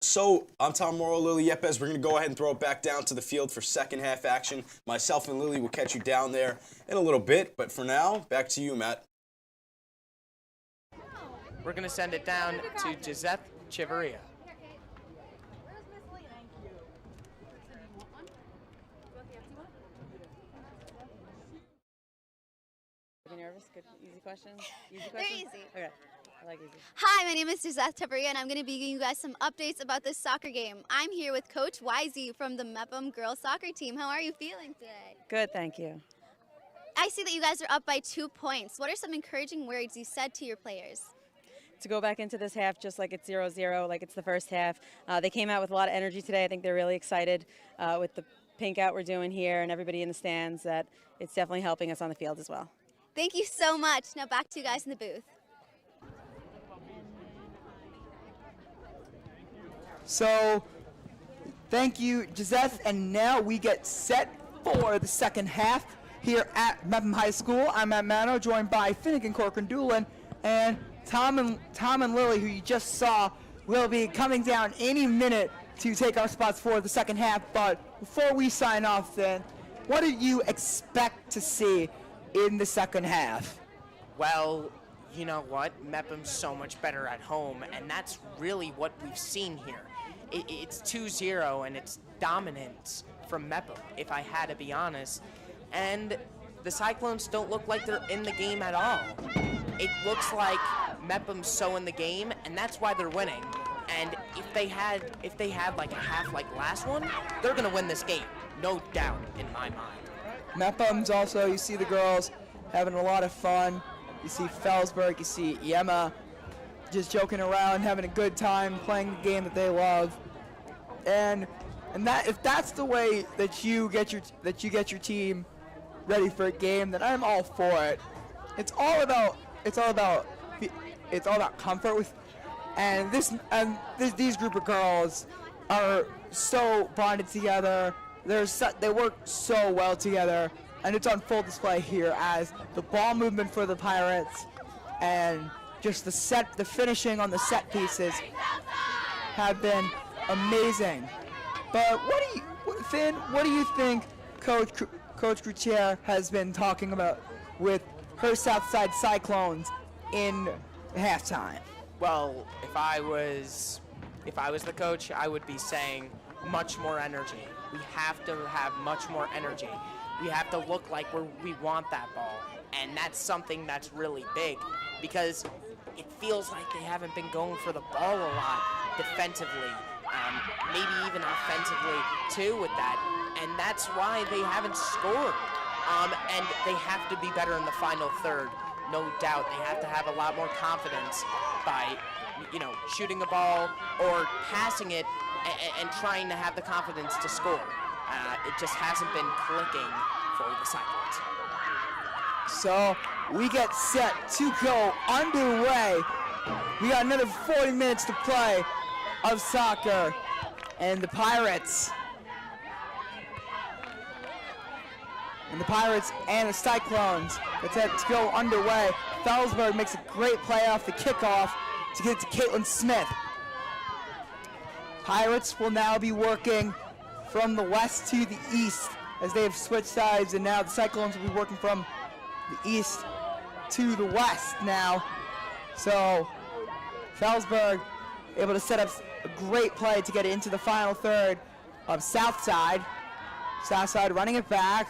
So, I'm Tom Morrow, Lily Yepes. We're going to go ahead and throw it back down to the field for second half action. Myself and Lily will catch you down there in a little bit. But for now, back to you, Matt. We're going to send it down to Gisette Chivaria. Are you nervous? Good, easy questions? They're easy. Okay, I like easy. Hi, my name is Gisette Tabaria, and I'm going to be giving you guys some updates about this soccer game. I'm here with Coach Wisey from the Mepham girls soccer team. How are you feeling today? Good, thank you. I see that you guys are up by 2 points. What are some encouraging words you said to your players? To go back into this half just like it's 0-0, like it's the first half. They came out with a lot of energy today. I think they're really excited with the pink out we're doing here and everybody in the stands that it's definitely helping us on the field as well. Thank you so much. Now back to you guys in the booth. So, thank you, Gisette. And now we get set for the second half here at Mepham High School. I'm Matt Mano, joined by Finnegan Corcoran-Doolin, and Tom and Lily, who you just saw, will be coming down any minute to take our spots for the second half. But before we sign off then, what do you expect to see in the second half? Well, you know what? Mepham's so much better at home, and that's really what we've seen here. It's 2-0, and it's dominance from Mepham, if I had to be honest. And the Cyclones don't look like they're in the game at all. It looks like Mepham's so in the game, and that's why they're winning. And if they had like a half like last one, they're gonna win this game, no doubt in my mind. Mepham's also, you see the girls having a lot of fun. You see Felsberg, you see Emma just joking around, having a good time, playing the game that they love. And that, if that's the way that you get your team ready for a game, then I'm all for it. It's all about comfort with, these group of girls are so bonded together. They work so well together, and it's on full display here as the ball movement for the Pirates and just the finishing on the set pieces have been amazing. But what do you think Coach Gutierrez has been talking about with her Southside Cyclones in halftime? Well, if I was the coach, I would be saying much more energy. We have to have much more energy. We have to look like we want that ball, and that's something that's really big because it feels like they haven't been going for the ball a lot defensively, maybe even offensively too with that, and that's why they haven't scored. And they have to be better in the final third, no doubt. They have to have a lot more confidence by, shooting a ball or passing it and trying to have the confidence to score. It just hasn't been clicking for the Cyclones. So we get set to go underway. We got another 40 minutes to play of soccer, and the Pirates and the Cyclones get set to go underway. Felsberg makes a great play off the kickoff to get it to Caitlyn Smith. Pirates will now be working from the west to the east as they have switched sides, and now the Cyclones will be working from the east to the west now. So Felsberg able to set up a great play to get it into the final third of Southside. Southside running it back,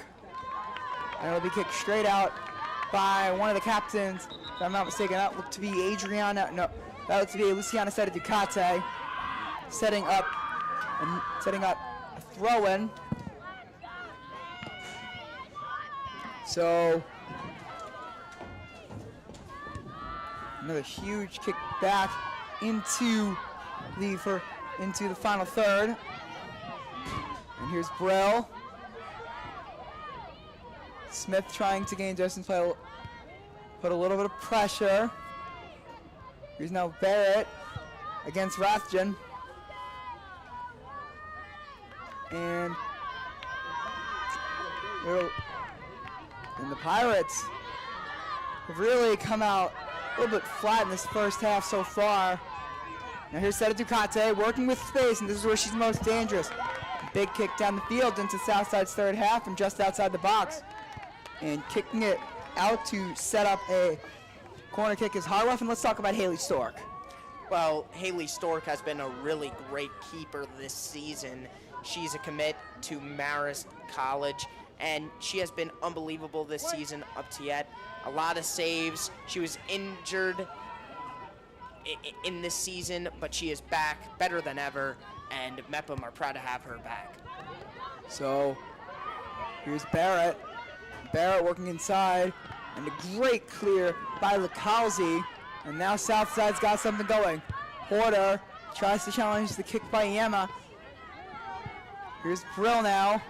and it'll be kicked straight out by one of the captains. If I'm not mistaken, that looked to be Adriana. No, that looked to be Luciana Ducate, setting up a throw-in. So another huge kick back into the final third. And here's Brill. Smith trying to gain distance, put a little bit of pressure. Here's now Barrett against Rathjen. And the Pirates have really come out a little bit flat in this first half so far. Now here's Seda Ducate working with space, and this is where she's most dangerous. Big kick down the field into Southside's third half and just outside the box. And kicking it out to set up a corner kick is Harloff. And let's talk about Haley Stork. Well, Haley Stork has been a really great keeper this season. She's a commit to Marist College, and she has been unbelievable this season up to yet. A lot of saves. She was injured in this season, but she is back better than ever, and Mepham are proud to have her back. So here's Barrett. Barrett working inside, and a great clear by Lacalzi. And now Southside's got something going. Porter tries to challenge the kick by Yema. Here's Brill now.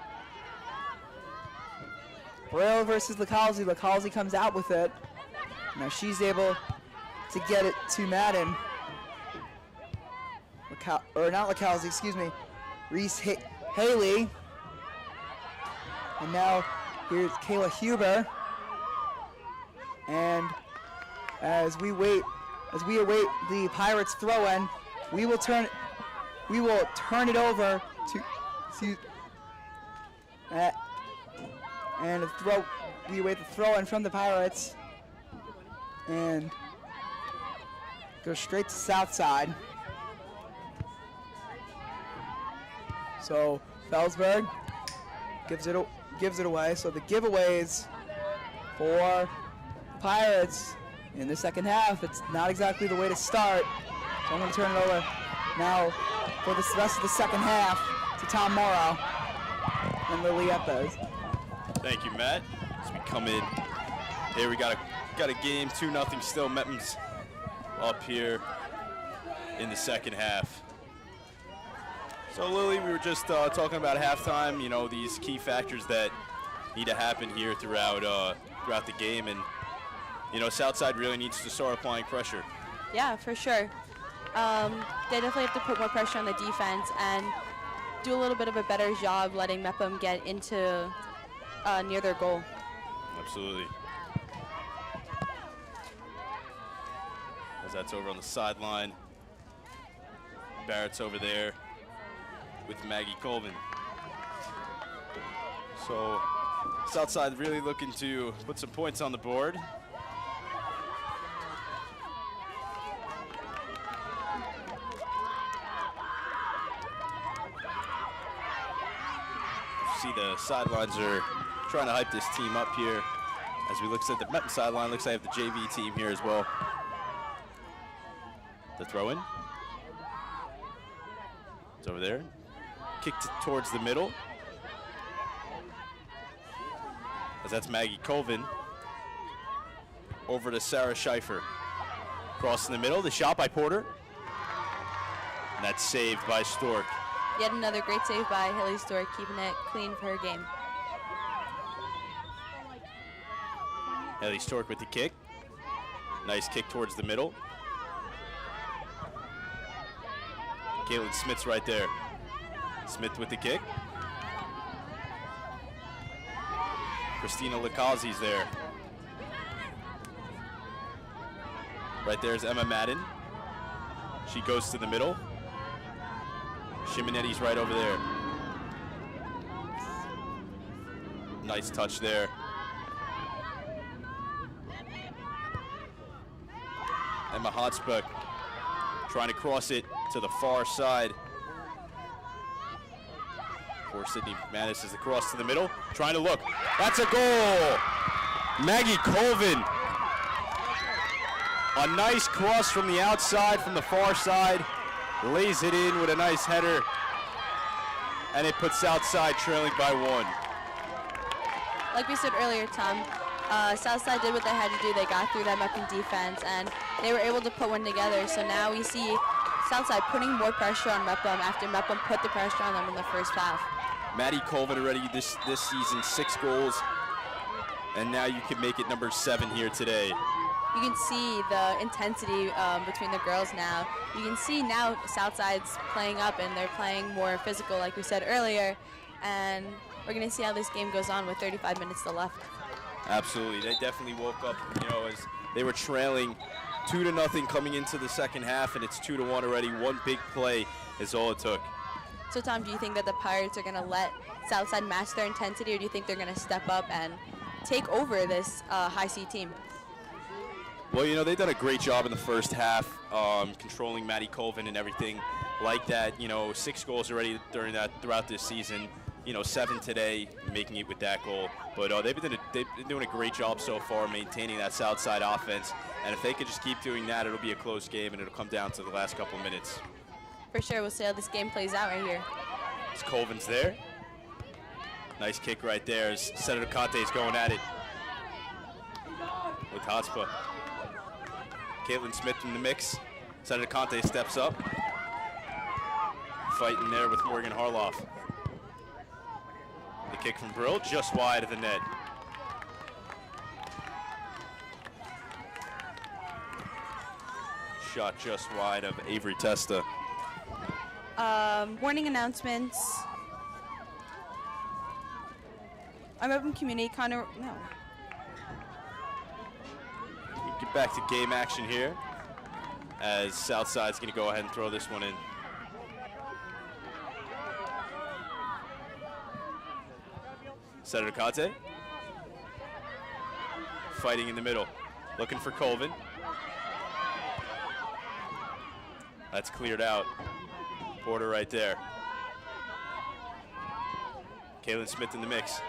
Brill versus Lacalzi. Lacalzi comes out with it. Now she's able to get it to Madden. Not Lacalzi, excuse me. Reese Haley. And now here's Kayla Huber. And as we await the Pirates throw-in, we will turn it over to and we await the throw-in from the Pirates and go straight to Southside. So Felsberg gives it away. So the giveaways for Pirates in the second half, it's not exactly the way to start. So I'm going to turn it over now for the rest of the second half to Tom Morrow and Lily Epes. Thank you, Matt. As we come in here, we got a game, 2-0 still. Mepham's up here in the second half. So Lily, we were just talking about halftime. You know, these key factors that need to happen here throughout the game, and you know, Southside really needs to start applying pressure. Yeah, for sure. They definitely have to put more pressure on the defense and do a little bit of a better job letting Mepham get into near their goal. Absolutely. As that's over on the sideline. Barrett's over there with Maggie Colvin. So Southside really looking to put some points on the board. see the sidelines are trying to hype this team up here. As we look at the Mepham sideline, looks like I have the JV team here as well. The throw in. It's over there. Kicked towards the middle. As that's Maggie Colvin. Over to Sarah Schieffer. Cross in the middle, the shot by Porter. And that's saved by Stork. Yet another great save by Haley Stork, keeping it clean for her game. Haley Stork with the kick. Nice kick towards the middle. Caitlyn Smith's right there. Smith with the kick. Christina Lakazi's there. Right there's Emma Madden. She goes to the middle. Shimonetti's right over there. Nice touch there. Emma Hotsbuck trying to cross it to the far side. Poor Sydney Mattis is the cross to the middle. Trying to look. That's a goal! Maggie Colvin. A nice cross from the outside, from the far side. Lays it in with a nice header. And it puts Southside trailing by 1. Like we said earlier, Tom, Southside did what they had to do. They got through that Mepham defense, and they were able to put one together. So now we see Southside putting more pressure on Mepham after Mepham put the pressure on them in the first half. Maddie Colvin already this season, 6 goals. And now you can make it number 7 here today. You can see the intensity between the girls now. You can see now Southside's playing up and they're playing more physical, like we said earlier. And we're going to see how this game goes on with 35 minutes still left. Absolutely. They definitely woke up, as they were trailing 2-0 coming into the second half, and it's 2-1 already. One big play is all it took. So, Tom, do you think that the Pirates are going to let Southside match their intensity, or do you think they're going to step up and take over this high C team? Well, they've done a great job in the first half, controlling Maddie Colvin and everything like that. 6 goals already throughout this season. 7 today, making it with that goal. But they've been doing a great job so far maintaining that Southside offense. And if they could just keep doing that, it'll be a close game, and it'll come down to the last couple of minutes. For sure, we'll see how this game plays out right here. As Colvin's there. Nice kick right there as Senator Conte is going at it with Hotspur. Caitlyn Smith in the mix. Senator Conte steps up. Fighting there with Morgan Harloff. The kick from Brill, just wide of the net. Shot just wide of Avery Tesla. Warning announcements. I'm open community. No. We get back to game action here as Southside's going to go ahead and throw this one in. Senator Conte. Fighting in the middle. Looking for Colvin. That's cleared out. Porter right there. Caitlyn Smith in the mix.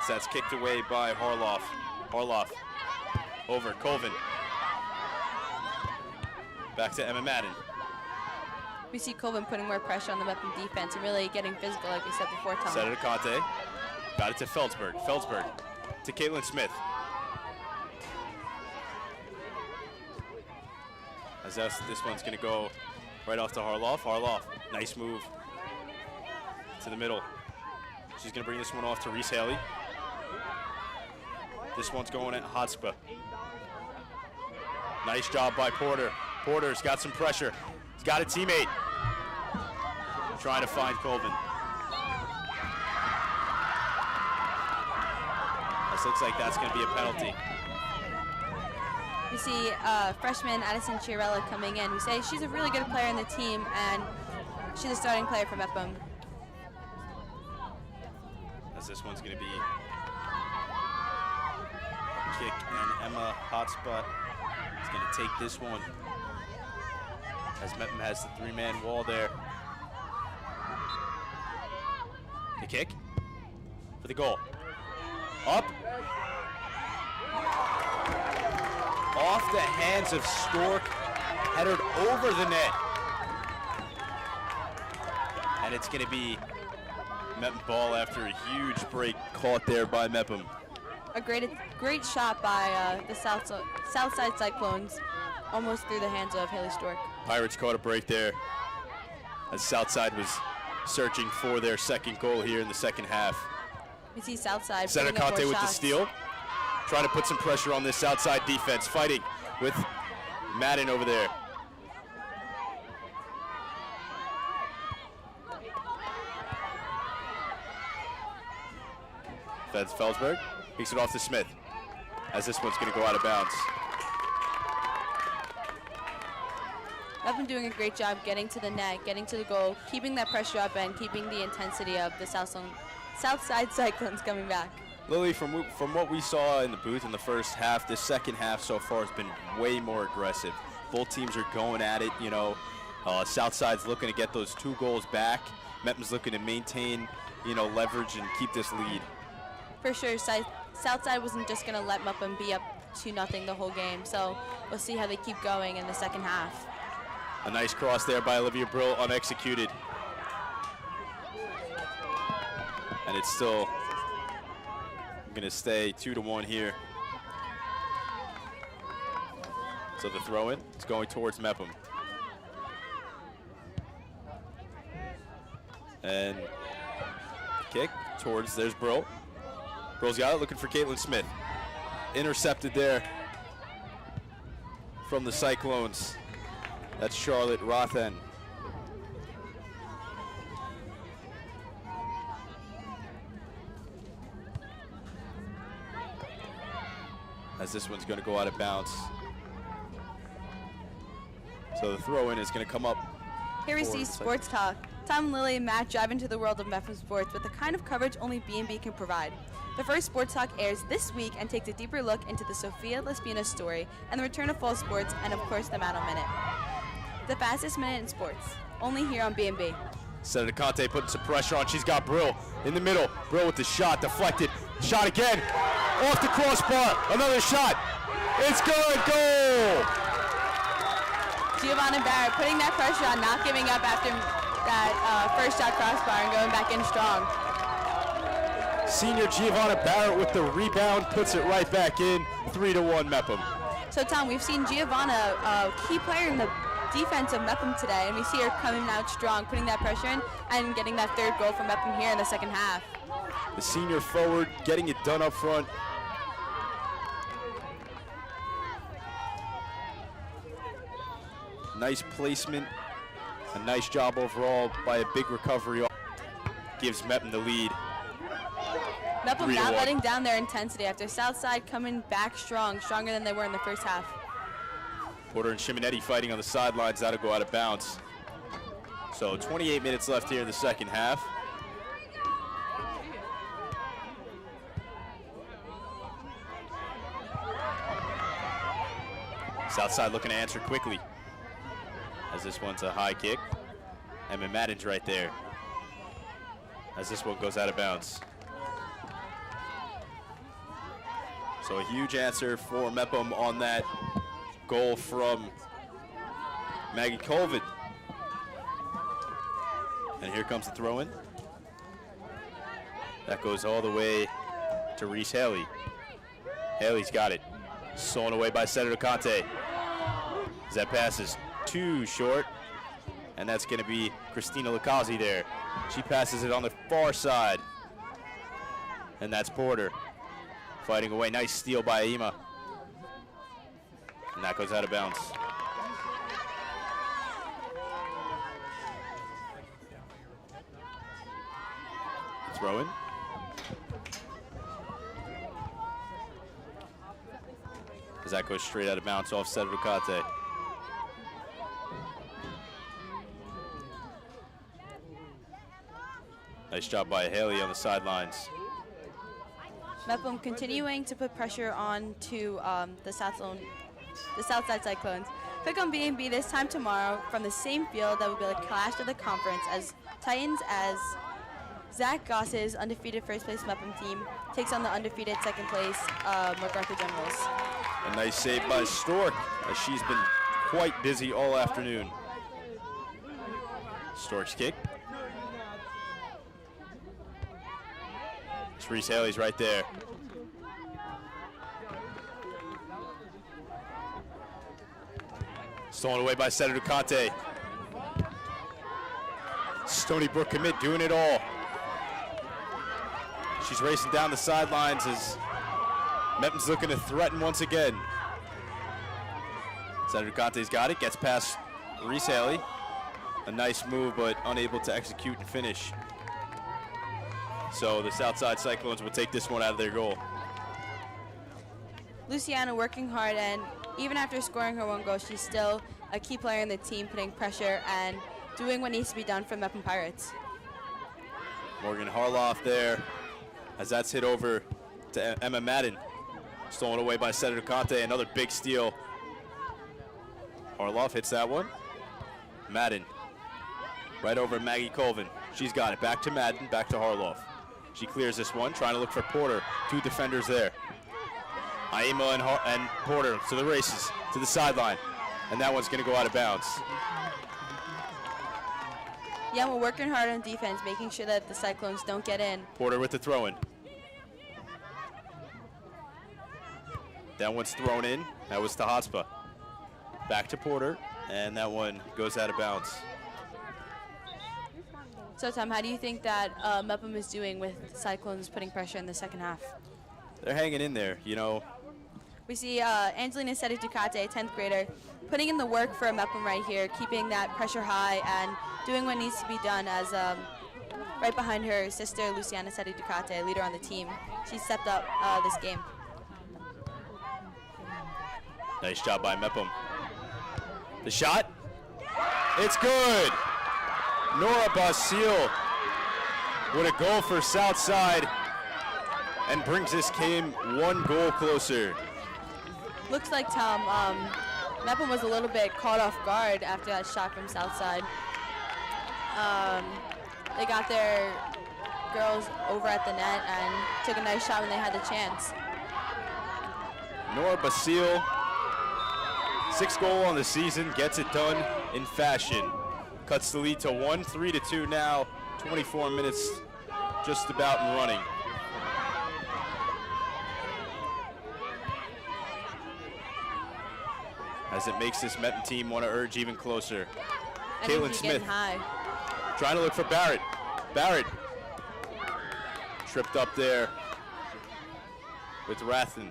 So that's kicked away by Harloff. Harloff over Colvin. Back to Emma Madden. We see Colvin putting more pressure on the Mepham defense and really getting physical, like we said before, Tom. Senator Conte. Got it to Feldsberg. Feldsberg to Caitlyn Smith. As this one's going to go right off to Harloff. Harloff, nice move to the middle. She's going to bring this one off to Reese Haley. This one's going at Hotspur. Nice job by Porter. Porter's got some pressure. He's got a teammate. Trying to find Colvin. This looks like that's going to be a penalty. We see freshman Addison Chiarella coming in. We say she's a really good player in the team, and she's a starting player for Mepham. As this one's going to be a kick, and Emma Hotspot is going to take this one. As Mepham has the 3-man wall there. The kick for the goal. Up. Off the hands of Stork, headed over the net. And it's going to be Mepham ball after a huge break caught there by Mepham. A great shot by the Southside Cyclones, almost through the hands of Haley Stork. Pirates caught a break there as Southside was searching for their second goal here in the second half. We see Southside Senator putting up Conte more with the shots. steal, trying to put some pressure on this Southside defense, fighting with Madden over there. Felsberg kicks it off to Smith, as this one's going to go out of bounds. I've been doing a great job getting to the net, getting to the goal, keeping that pressure up, and keeping the intensity of the Southside Cyclones coming back. Lily, from what we saw in the booth in the first half, this second half so far has been way more aggressive. Both teams are going at it, you know. Southside's looking to get those 2 goals back. Mepham's looking to maintain, you know, leverage and keep this lead. For sure, Southside wasn't just going to let Mepham be up 2-0 the whole game, so we'll see how they keep going in the second half. A nice cross there by Olivia Brill, unexecuted. And it's still going to stay 2-1 here. So the throw-in is going towards Mepham. And the kick towards, there's Brill. Brill's got it, looking for Caitlyn Smith. Intercepted there from the Cyclones. That's Charlotte Rothen. As this one's going to go out of bounds. So the throw-in is going to come up. Here we see Sports Talk. Tom, Lily, and Matt dive into the world of Mepham sports with the kind of coverage only BMB can provide. The first Sports Talk airs this week and takes a deeper look into the Sofia Lespina story and the return of fall sports and, of course, the Madel Minute. The fastest minute in sports, only here on BMB. Senator Conte putting some pressure on. She's got Brill in the middle. Brill with the shot, deflected. Shot again, off the crossbar. Another shot. It's good, goal! Giovanna Barrett putting that pressure on, not giving up after that first shot crossbar and going back in strong. Senior Giovanna Barrett with the rebound, puts it right back in. 3-1 Mepham. So Tom, we've seen Giovanna, a key player in the defense of Mepham today, and we see her coming out strong, putting that pressure in and getting that third goal from Mepham here in the second half. The senior forward getting it done up front. Nice placement, a nice job overall by a big recovery. Gives Mepham the lead. Mepham not letting down their intensity after Southside coming back strong, stronger than they were in the first half. Porter and Simonetti fighting on the sidelines. That'll go out of bounds. So 28 minutes left here in the second half. Southside looking to answer quickly, as this one's a high kick. Emma Madden's right there, as this one goes out of bounds. So a huge answer for Mepham on that goal from Maggie Colvin. And here comes the throw-in. That goes all the way to Reese Haley. Haley's got it. Stolen away by Senator Conte. As that pass is too short. And that's going to be Christina Lucazi there. She passes it on the far side. And that's Porter fighting away. Nice steal by Ima. And that goes out of bounds. Throw in. As that goes straight out of bounds off Senator Conte. Nice job by Haley on the sidelines. Mepham continuing to put pressure on to the Southside Cyclones. Click on BMB this time tomorrow from the same field that will be a clash of the conference as Titans as Zach Goss's undefeated first place Mepham team takes on the undefeated second place MacArthur Generals. A nice save by Stork, as she's been quite busy all afternoon. Stork's kick. Reese Haley's right there. Stolen away by Senator Conte. Stony Brook commit doing it all. She's racing down the sidelines as Mepham's looking to threaten once again. Senator Conte's got it, gets past Reese Haley. A nice move, but unable to execute and finish. So the Southside Cyclones will take this one out of their goal. Luciana working hard, and even after scoring her one goal, she's still a key player in the team, putting pressure and doing what needs to be done for Mepham Pirates. Morgan Harloff there, as that's hit over to Emma Madden. Stolen away by Senator Conte, another big steal. Harloff hits that one. Madden, right over Maggie Colvin. She's got it, back to Madden, back to Harloff. She clears this one, trying to look for Porter. Two defenders there. Aima and Porter to the races, to the sideline. And that one's going to go out of bounds. Yeah, we're working hard on defense, making sure that the Cyclones don't get in. Porter with the throw-in. That one's thrown in. That was to Hotspa. Back to Porter, and that one goes out of bounds. So, Tom, how do you think that Mepham is doing with Cyclones putting pressure in the second half? They're hanging in there, you know. We see Angelina Seti Ducate, 10th grader, putting in the work for Mepham right here, keeping that pressure high and doing what needs to be done as right behind her sister, Luciana Seti Ducate, leader on the team. She stepped up this game. Nice job by Mepham. The shot, it's good. Nora Basile with a goal for Southside and brings this game one goal closer. Looks like, Tom, Mepham was a little bit caught off guard after that shot from Southside. They got their girls over at the net and took a nice shot when they had the chance. Nora Basile, 6th goal on the season, gets it done in fashion. Cuts the lead to 1, 3-2 now, 24 minutes just about and running. As it makes this Mepham team want to urge even closer. Caitlyn Smith trying to look for Barrett. Barrett tripped up there with Rathen.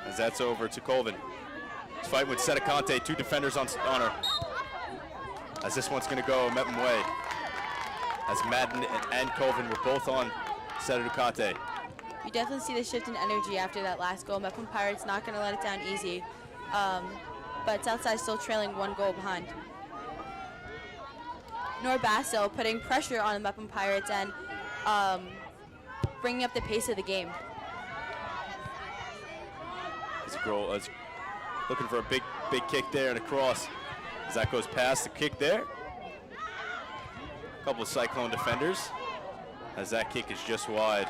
As that's over to Colvin. He's fighting with Sedicante, two defenders on her. As this one's going to go Mepham way. As Madden and Colvin were both on Sedicante. You definitely see the shift in energy after that last goal. Mepham Pirates not going to let it down easy. But Southside still trailing 1 goal behind. Nora Basso putting pressure on the Mepham Pirates and bringing up the pace of the game. As a goal, looking for a big kick there and a cross. As that goes past the kick there. A couple of Cyclone defenders. As that kick is just wide.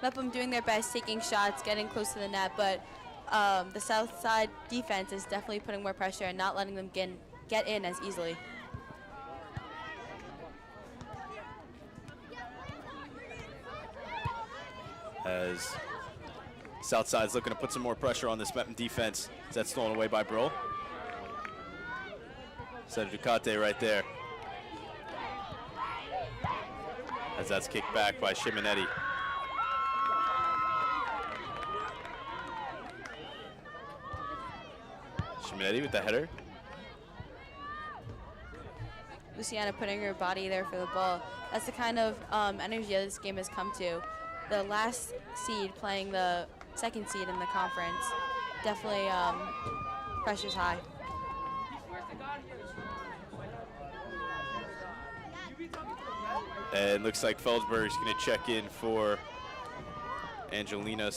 Mepham doing their best, taking shots, getting close to the net, but the Southside defense is definitely putting more pressure and not letting them get in as easily. As Southside's looking to put some more pressure on this Mepham defense. That's stolen away by Brill. Senator Ducate right there. As that's kicked back by Simonetti. Simonetti with the header. Luciana putting her body there for the ball. That's the kind of energy that this game has come to. The last seed playing the second seed in the conference. Definitely pressure's high. And it looks like Felsberg is going to check in for Angelina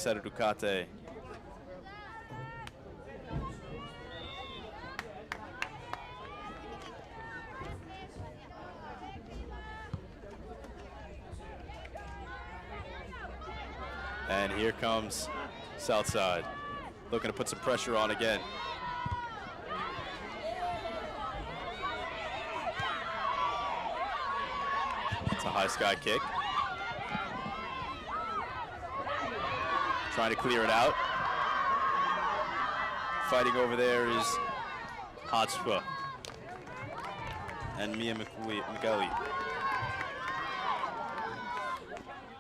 And here comes Southside, looking to put some pressure on again. It's a high sky kick. Trying to clear it out. Fighting over there is Hotspur and Mia McEllie.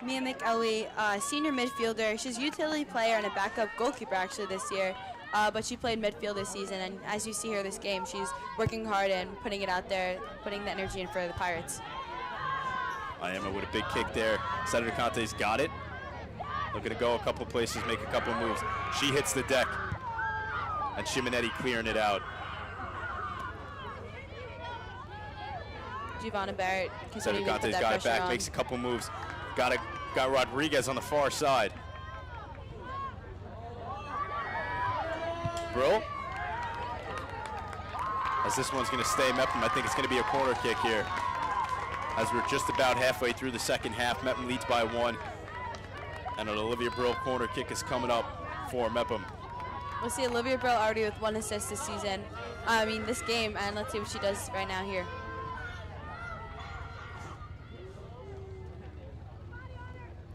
Mia McEllie, senior midfielder. She's a utility player and a backup goalkeeper actually this year, but she played midfield this season, and as you see her this game, she's working hard and putting it out there, putting the energy in for the Pirates. Iema with a big kick there. Senator Conte's got it. Looking to go a couple places, make a couple moves. She hits the deck, and Simonetti clearing it out. Giovanna Barrett Senator continuing to put Conte's that got it pressure back, on. makes a couple moves. Got Rodriguez on the far side. Brill. As this one's gonna stay Mepham, I think it's gonna be a corner kick here. As we're just about halfway through the second half, Mepham leads by 1. And an Olivia Brill corner kick is coming up for Mepham. We'll see Olivia Brill already with 1 assist this season. This game, and let's see what she does right now here.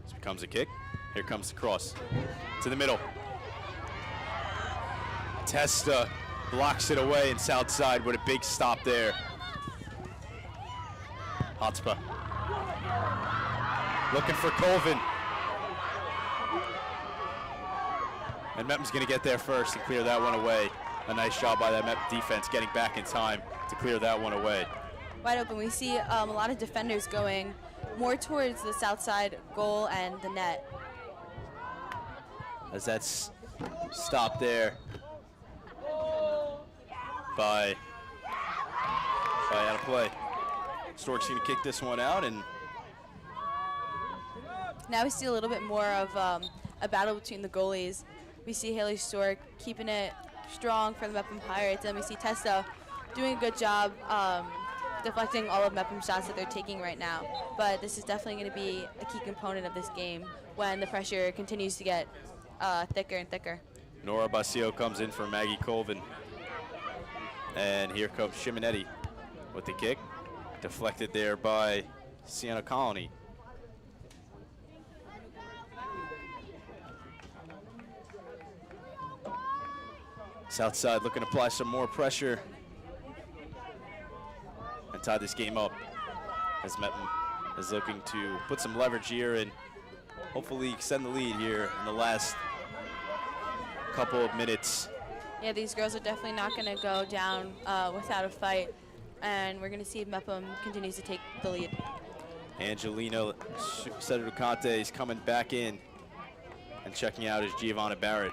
This becomes a kick. Here comes the cross to the middle. Testa blocks it away, and Southside with a big stop there. Hotspur looking for Colvin. And Mepham's going to get there first and clear that one away. A nice job by that Mepham defense getting back in time to clear that one away. Wide open. We see a lot of defenders going more towards the south side goal and the net. As that's stopped there by out of play. Stork's going to kick this one out, and Now we see a little bit more of a battle between the goalies. We see Haley Stork keeping it strong for the Mepham Pirates, and we see Testa doing a good job deflecting all of Mepham's shots that they're taking right now. But this is definitely going to be a key component of this game when the pressure continues to get thicker and thicker. Nora Basile comes in for Maggie Colvin. And here comes Simonetti with the kick. Deflected there by Sienna Colony. Southside looking to apply some more pressure and tie this game up, as Mepham is looking to put some leverage here and hopefully extend the lead here in the last couple of minutes. Yeah, these girls are definitely not going to go down without a fight, and we're going to see if Mepham continues to take the lead. Angelina Seducante is coming back in, and checking out is Giovanna Barrett.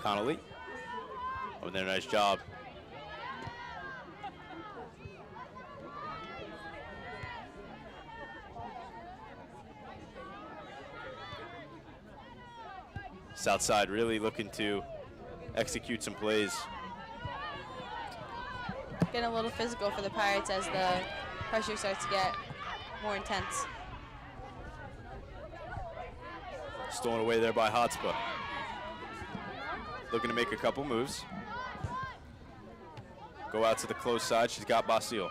Connolly over there, nice job. Southside really looking to execute some plays. Getting a little physical for the Pirates as the pressure starts to get more intense. Stolen away there by Hotspur. Looking to make a couple moves. Go out to the close side. She's got Basile.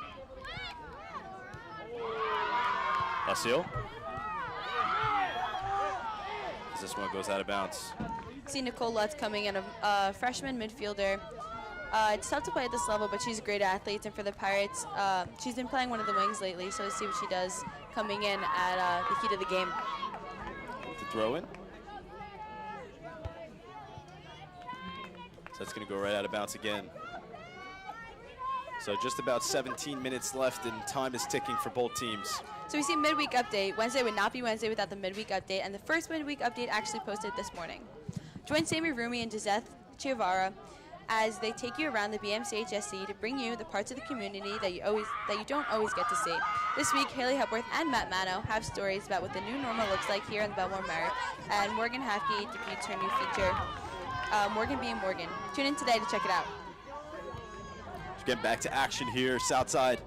Basile. As this one goes out of bounds. See Nicole Lutz coming in, a freshman midfielder. It's tough to play at this level, but she's a great athlete, and for the Pirates, she's been playing one of the wings lately, so let's see what she does coming in at the heat of the game. To throw in. So that's going to go right out of bounds again. So just about 17 minutes left, and time is ticking for both teams. So we see midweek update. Wednesday would not be Wednesday without the midweek update, and the first midweek update actually posted this morning. Join Sammy Rumi and Gisette Chiavara as they take you around the BMCHSC to bring you the parts of the community that you don't always get to see. This week, Haley Hepworth and Matt Mano have stories about what the new normal looks like here in the Bellmore-Merrick, and Morgan Hafke debuts her new feature, Morgan Being Morgan. Tune in today to check it out. Just getting back to action here. Southside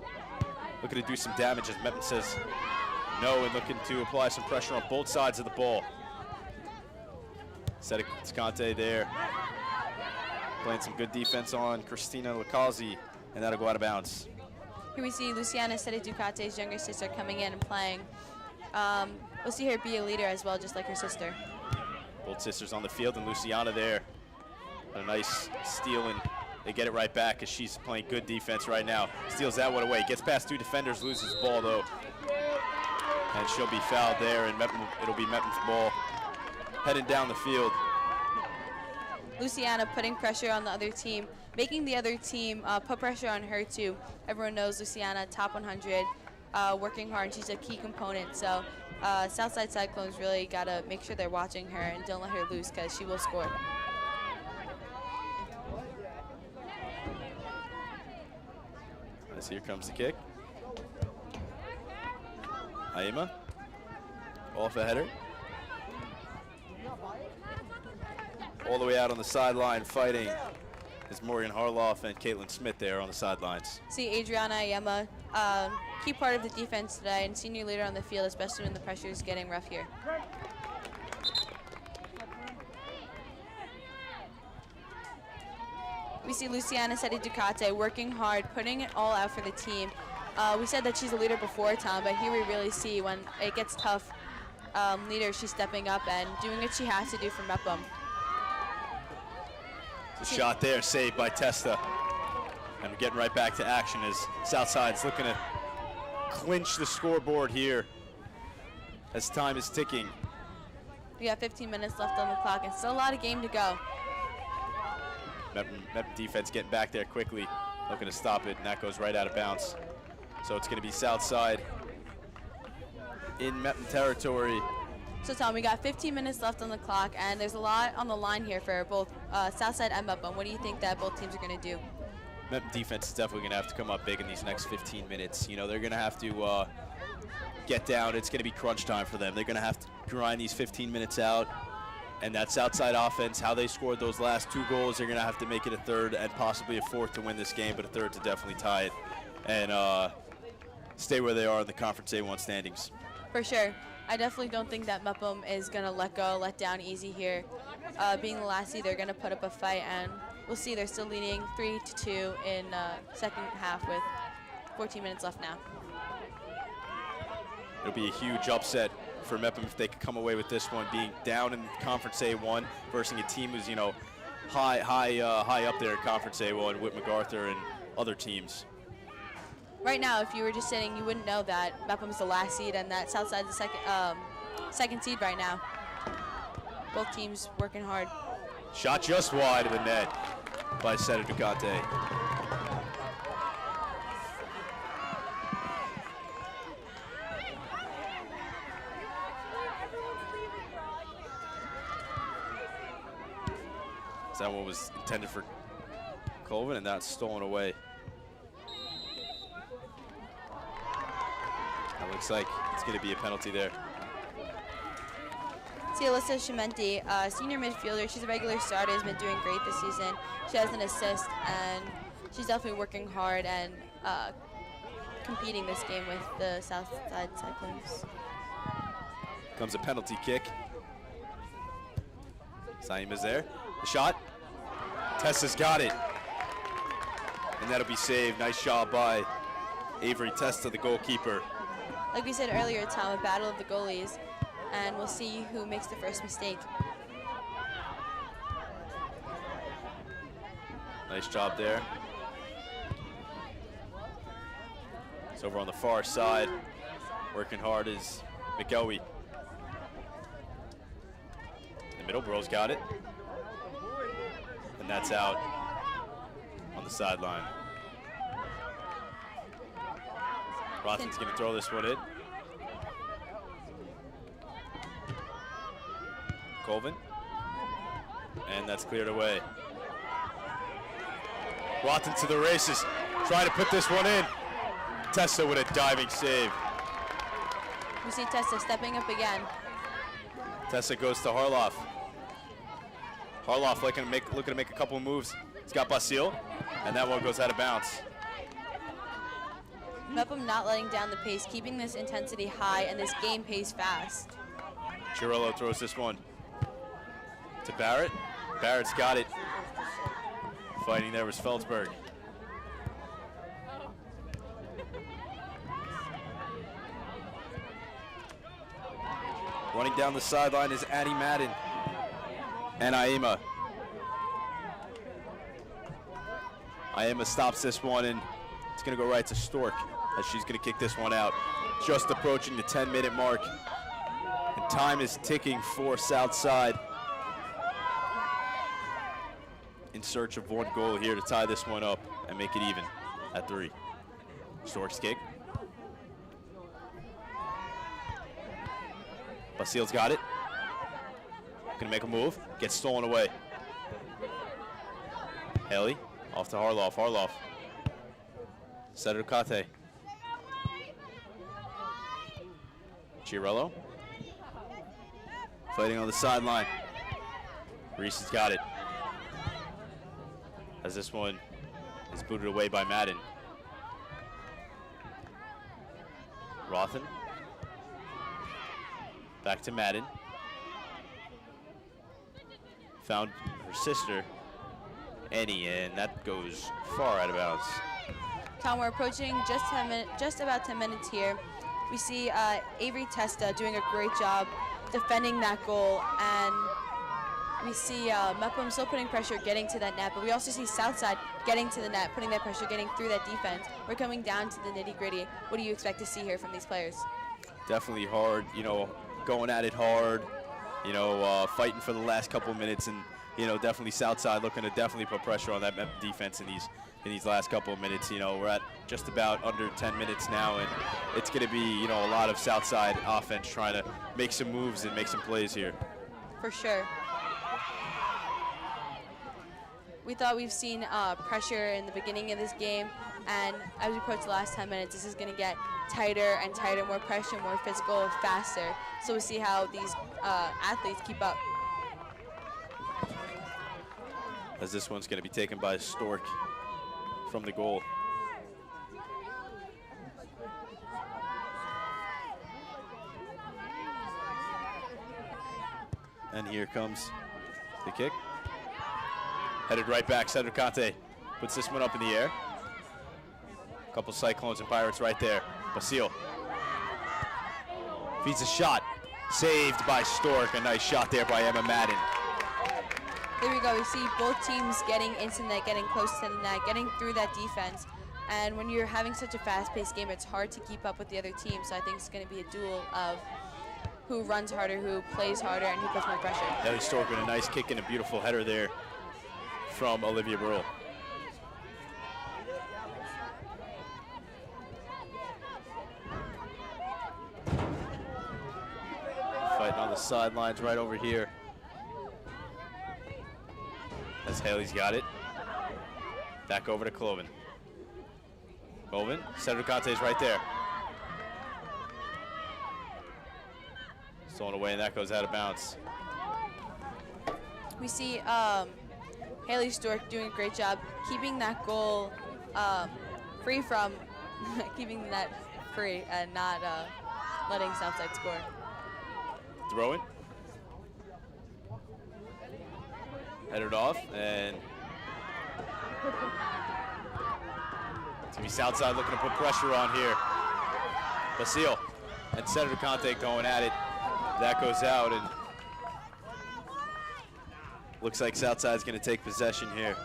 looking to do some damage, as Mepham says no, and looking to apply some pressure on both sides of the ball. Sedicante there, playing some good defense on Christina Lacazzi, and that'll go out of bounds. Here we see Luciana Ducate's younger sister coming in and playing. We'll see her be a leader as well, just like her sister. Both sisters on the field, and Luciana there. A nice steal, and they get it right back as she's playing good defense right now. Steals that one away, gets past 2 defenders, loses the ball though. And she'll be fouled there, and it'll be Mepham's ball heading down the field. Luciana putting pressure on the other team, making the other team put pressure on her too. Everyone knows Luciana, top 100, working hard, and she's a key component. So Southside Cyclones really got to make sure they're watching her and don't let her lose, because she will score. As here comes the kick. Aima off a header. All the way out on the sideline fighting is Morgan Harloff and Caitlyn Smith there on the sidelines. See Adriana Ayema, key part of the defense today and senior leader on the field, especially when the pressure is getting rough here. We see Luciana Ducate working hard, putting it all out for the team. We said that she's a leader before, Tom, but here we really see when it gets tough, leader, she's stepping up and doing what she has to do for Mepham. The shot there, saved by Testa. And we're getting right back to action as Southside's looking to clinch the scoreboard here as time is ticking. We got 15 minutes left on the clock and still a lot of game to go. Mepham defense getting back there quickly, looking to stop it, and that goes right out of bounds. So it's going to be Southside in Mepham territory. So Tom, we got 15 minutes left on the clock, and there's a lot on the line here for both Southside and Mepham. What do you think that both teams are going to do? Mepham defense is definitely going to have to come up big in these next 15 minutes. You know, they're going to have to get down. It's going to be crunch time for them. They're going to have to grind these 15 minutes out. And that Southside offense, how they scored those last 2 goals, they're going to have to make it a third and possibly a fourth to win this game, but a third to definitely tie it and stay where they are in the Conference A1 standings. For sure. I definitely don't think that Mepham is going to let down easy here. Being the last seed, they're going to put up a fight, and we'll see. They're still leading 3-2 in second half with 14 minutes left now. It'll be a huge upset for Mepham if they could come away with this one, being down in Conference A1 versus a team who's, you know, high up there in Conference A1 with MacArthur and other teams. Right now, if you were just sitting, you wouldn't know that Mepham's the last seed and that Southside's the second seed right now. Both teams working hard. Shot just wide of the net by Seta Ducate. That one was intended for Colvin, and that's stolen away. That looks like it's going to be a penalty there. See Alyssa Chimenti, senior midfielder. She's a regular starter, has been doing great this season. She has an assist, and she's definitely working hard and competing this game with the Southside Cyclones. Comes a penalty kick. Saim is there. The shot. Tessa's got it. And that'll be saved. Nice job by Avery Tesla, the goalkeeper. Like we said earlier, Tom, a battle of the goalies, and we'll see who makes the first mistake. Nice job there. It's over on the far side. Working hard is McElwee. The Middleborough's got it. And that's out on the sideline. Rothen's going to throw this one in. Colvin. And that's cleared away. Rotten to the races, trying to put this one in. Tesla with a diving save. We see Tesla stepping up again. Tesla goes to Harloff. Harloff looking to make a couple of moves. He's got Basile, and that one goes out of bounds. Mepham not letting down the pace, keeping this intensity high and this game pace fast. Chirillo throws this one to Barrett. Barrett's got it. Fighting there was Feldsberg. Running down the sideline is Addie Madden and Aima. Aima stops this one, and it's going to go right to Stork as she's going to kick this one out. Just approaching the 10-minute mark, and time is ticking for Southside. In search of one goal here to tie this one up and make it even at 3. Stork's kick. Basile's got it. Gonna make a move. Gets stolen away. Haley off to Harloff. Harloff. Sedukate. Chirillo. Fighting on the sideline. Reese has got it. As this one is booted away by Madden. Rothen. Back to Madden. Found her sister, Annie, and that goes far out of bounds. Tom, we're approaching just about 10 minutes here. We see Avery Tesla doing a great job defending that goal, and we see Mepham still putting pressure, getting to that net, but we also see Southside getting to the net, putting that pressure, getting through that defense. We're coming down to the nitty-gritty. What do you expect to see here from these players? Definitely hard, going at it hard, fighting for the last couple of minutes, and definitely Southside looking to definitely put pressure on that defense in these last couple of minutes. We're at just about under 10 minutes now, and it's going to be a lot of Southside offense trying to make some moves and make some plays here. For sure. We thought we've seen pressure in the beginning of this game, and as we approach the last 10 minutes, this is going to get tighter and tighter, more pressure, more physical, faster. So we'll see how these athletes keep up. As this one's going to be taken by Stork from the goal. And here comes the kick. Headed right back, Sedukate puts this one up in the air. A couple Cyclones and Pirates right there. Basile feeds a shot, saved by Stork. A nice shot there by Emma Madden. There we go. We see both teams getting into the net, getting close to the net, getting through that defense. And when you're having such a fast-paced game, it's hard to keep up with the other team. So I think it's going to be a duel of who runs harder, who plays harder, and who puts more pressure. Ellie Stork with a nice kick and a beautiful header there from Olivia Burrell. Fighting on the sidelines right over here. As Haley's got it. Back over to Cloven. Cloven, Sedukate right there. Stolen away, and that goes out of bounds. We see Haley Stork doing a great job keeping that goal free from keeping the net free and not letting Southside score. Throw it. Headed off, and it's gonna be Southside looking to put pressure on here. Basile and Senator Conte going at it. That goes out, and looks like Southside's gonna take possession here.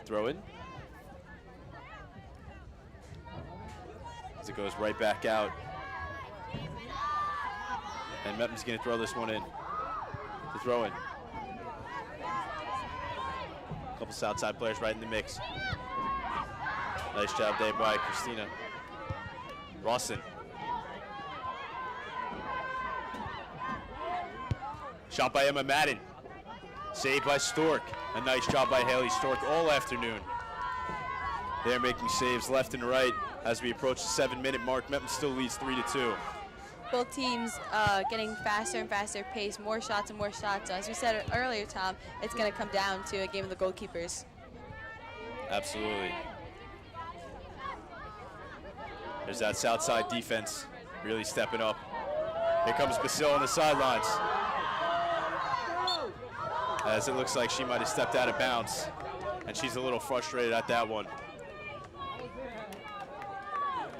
Throw it. As it goes right back out. And Mepham's going to throw this one in. To throw in. A couple Southside players right in the mix. Nice job there by Christina Rawson. Shot Shot by Emma Madden. Saved by Stork. A nice job by Haley Stork all afternoon. They're making saves left and right as we approach the 7-minute mark. Mepham still leads 3-2. Both teams getting faster and faster pace, more shots and more shots. So as we said earlier, Tom, it's going to come down to a game of the goalkeepers. Absolutely. There's that Southside defense really stepping up. Here comes Basil on the sidelines. As it looks like she might have stepped out of bounds, and she's a little frustrated at that one.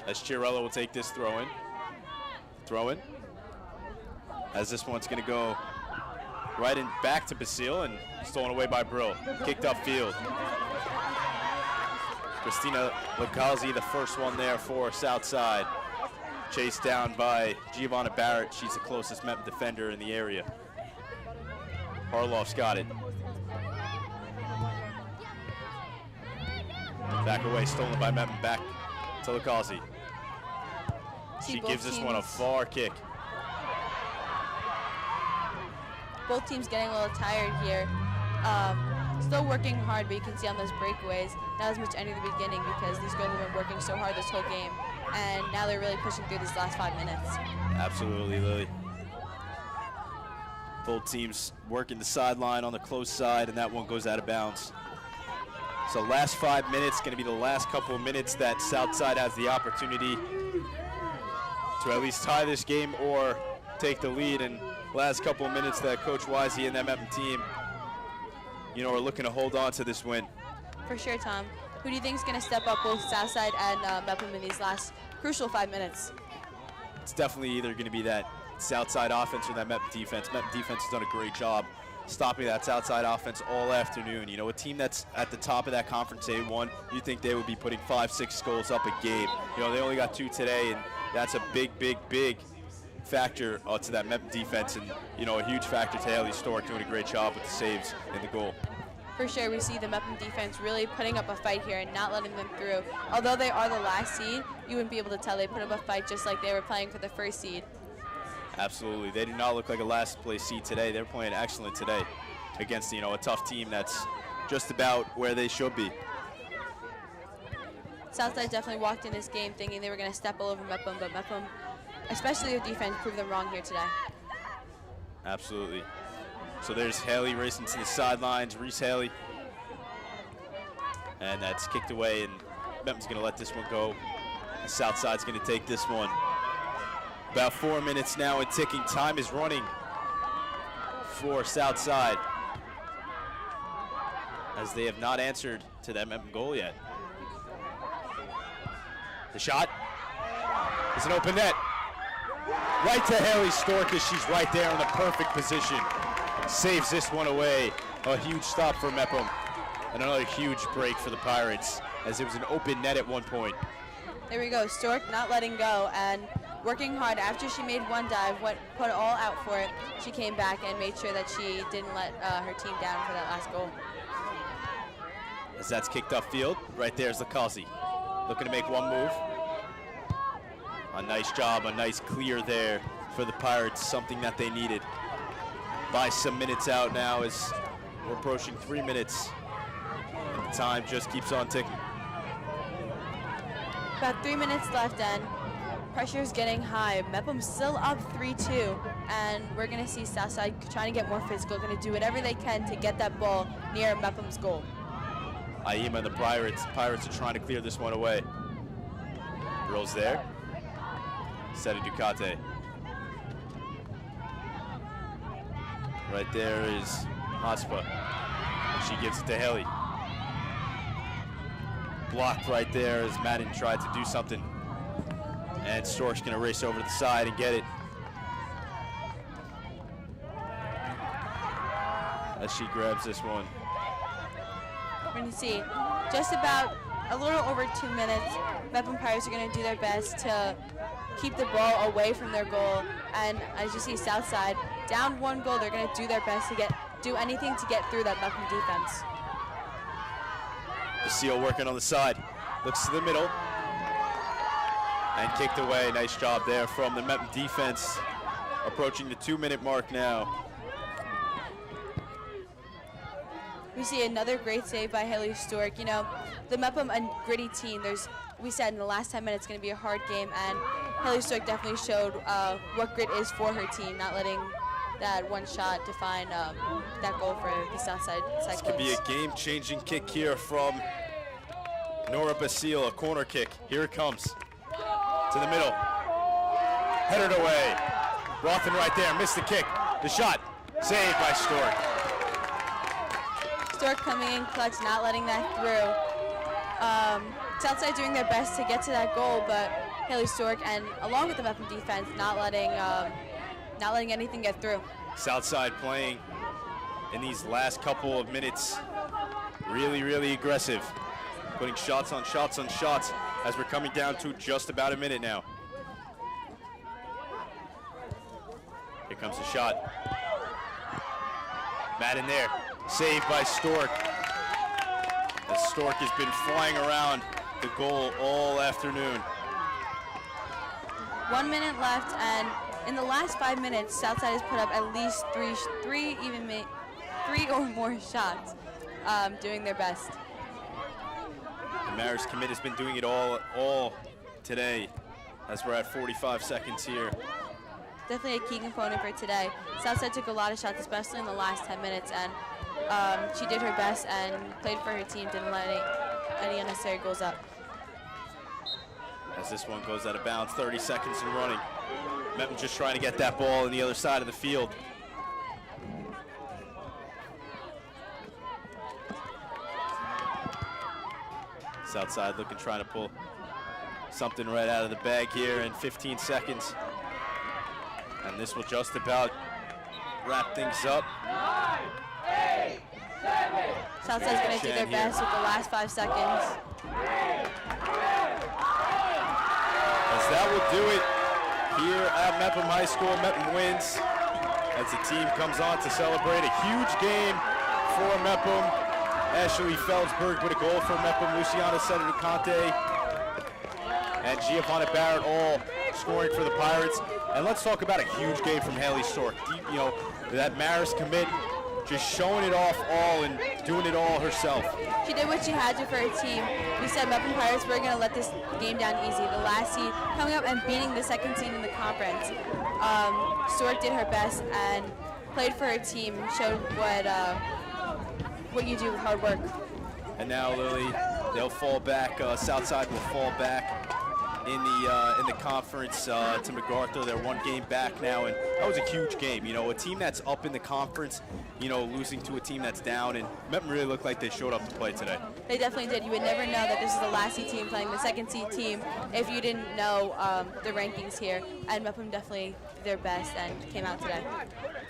As Chiarella will take this throw in. As this one's going to go right in back to Basile and stolen away by Brill. Kicked upfield. Christina Localzi, the first one there for Southside. Chased down by Giovanna Barrett. She's the closest Mepham defender in the area. Harloff's got it. Back away, stolen by Mepham, back to Localzi. She gives this one a far kick. Both teams getting a little tired here. Still working hard, but you can see on those breakaways, not as much any of the beginning because these girls have been working so hard this whole game, and now they're really pushing through these last 5 minutes. Absolutely, Lily. Both teams working the sideline on the close side, and that one goes out of bounds. So last 5 minutes, going to be the last couple of minutes that Southside has the opportunity to at least tie this game or take the lead. And last couple of minutes that Coach Wisey and that Mepham team, you know, are looking to hold on to this win. For sure, Tom. Who do you think is going to step up both Southside and Mepham in these last crucial 5 minutes? It's definitely either going to be that Southside offense or that Mepham defense. Mepham defense has done a great job stopping that Southside offense all afternoon. You know, a team that's at the top of that conference A1, you think they would be putting 5-6 goals up a game. You know, they only got 2 today, and that's a big factor to that Mepham defense, and, you know, a huge factor to Haley Stork doing a great job with the saves in the goal. For sure, we see the Mepham defense really putting up a fight here and not letting them through. Although they are the last seed, you wouldn't be able to tell they put up a fight just like they were playing for the first seed. Absolutely. They do not look like a last place seed today. They're playing excellent today against, you know, a tough team that's just about where they should be. Southside definitely walked in this game thinking they were going to step all over Mepham, but Mepham, especially their defense, proved them wrong here today. Absolutely. So there's Haley racing to the sidelines, Reese Haley. And that's kicked away, and Mepham's going to let this one go. Southside's going to take this one. About 4 minutes now and ticking. Time is running for Southside, as they have not answered to that Mepham goal yet. The shot is an open net. Right to Haley Stork as she's right there in the perfect position. Saves this one away. A huge stop for Mepham. And another huge break for the Pirates, as it was an open net at one point. There we go. Stork not letting go and working hard. After she made one dive, put it all out for it, she came back and made sure that she didn't let her team down for that last goal. As that's kicked upfield, right there's Lacazzi. Looking to make one move. A nice job, a nice clear there for the Pirates, something that they needed. By some minutes out now as we're approaching 3 minutes. And the time just keeps on ticking. About 3 minutes left and pressure's getting high. Mepham's still up 3-2, and we're gonna see Southside trying to get more physical, gonna do whatever they can to get that ball near Mepham's goal. Aima and the Pirates are trying to clear this one away. Brill's there. Seta Ducate. Right there is Hospa. She gives it to Haley. Blocked right there as Madden tried to do something. And Stork's gonna race over to the side and get it. As she grabs this one. We're gonna see just about a little over 2 minutes. Mepham Pirates are gonna do their best to keep the ball away from their goal. And as you see, Southside down 1 goal, they're gonna do their best to do anything to get through that Mepham defense. Basile working on the side, looks to the middle, and kicked away. Nice job there from the Mepham defense. Approaching the 2 minute mark now. we see another great save by Haley Stork. You know, the Mepham a gritty team. We said in the last 10 minutes it's going to be a hard game, and Haley Stork definitely showed what grit is for her team, not letting that one shot define that goal for the Southside Cyclones. This could be a game-changing kick here from Nora Basile, a corner kick. Here it comes to the middle. Headed away. Rothen right there, missed the kick. The shot, saved by Stork. Stork coming in clutch, not letting that through. Southside doing their best to get to that goal, but Haley Stork and along with the Mepham defense not letting anything get through. Southside playing in these last couple of minutes really, really aggressive. Putting shots on shots on shots as we're coming down to just about a minute now. Here comes the shot. Madden there, saved by Stork. As Stork has been flying around the goal all afternoon. 1 minute left, and in the last 5 minutes, Southside has put up at least three or more shots, doing their best. The Maris commit has been doing it all today, as we're at 45 seconds here. Definitely a key component for today. Southside took a lot of shots, especially in the last 10 minutes, and she did her best and played for her team, didn't let any unnecessary goals up. As this one goes out of bounds, 30 seconds and running. Mepham just trying to get that ball on the other side of the field. Southside looking, trying to pull something right out of the bag here in 15 seconds. And this will just about wrap things up. Southside's going to do their best with the last 5 seconds. As that will do it here at Mepham High School. Mepham wins as the team comes on to celebrate a huge game for Mepham. Ashley Feldsberg with a goal for Mepham, Luciana Sedicante and Giovanna Barrett all scoring for the Pirates. And let's talk about a huge game from Haley Stork. You know, that Maris commit, just showing it off all and doing it all herself. She did what she had to for her team. We said Mepham Pirates were going to let this game down easy. The last seed coming up and beating the second seed in the conference. Stork did her best and played for her team and showed what you do with hard work. And now, Lily, they'll fall back. Southside will fall back in the conference to MacArthur. They're 1 game back now, and that was a huge game. You know, a team that's up in the conference, you know, losing to a team that's down, and Mepham really looked like they showed up to play today. They definitely did. You would never know that this is the last seed team playing the second seed team if you didn't know the rankings here. And Mepham definitely did their best and came out today.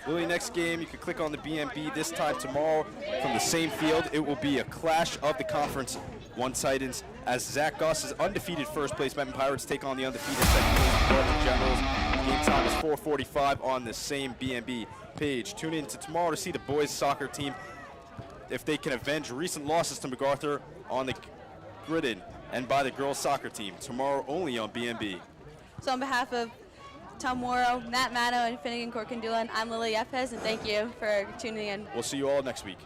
Lily, next game, you can click on the BMB this time tomorrow from the same field. It will be a clash of the conference One Titans as Zach Goss's undefeated first place Mepham Pirates take on the undefeated second place MacArthur Generals. Game time is 4:45 on the same BMB page. Tune in to tomorrow to see the boys soccer team if they can avenge recent losses to MacArthur on the Gridden and by the girls soccer team tomorrow only on BMB. So on behalf of Tom Morrow, Matt Mano, and Finnegan Corkindula, I'm Lily Yepes, and thank you for tuning in. We'll see you all next week.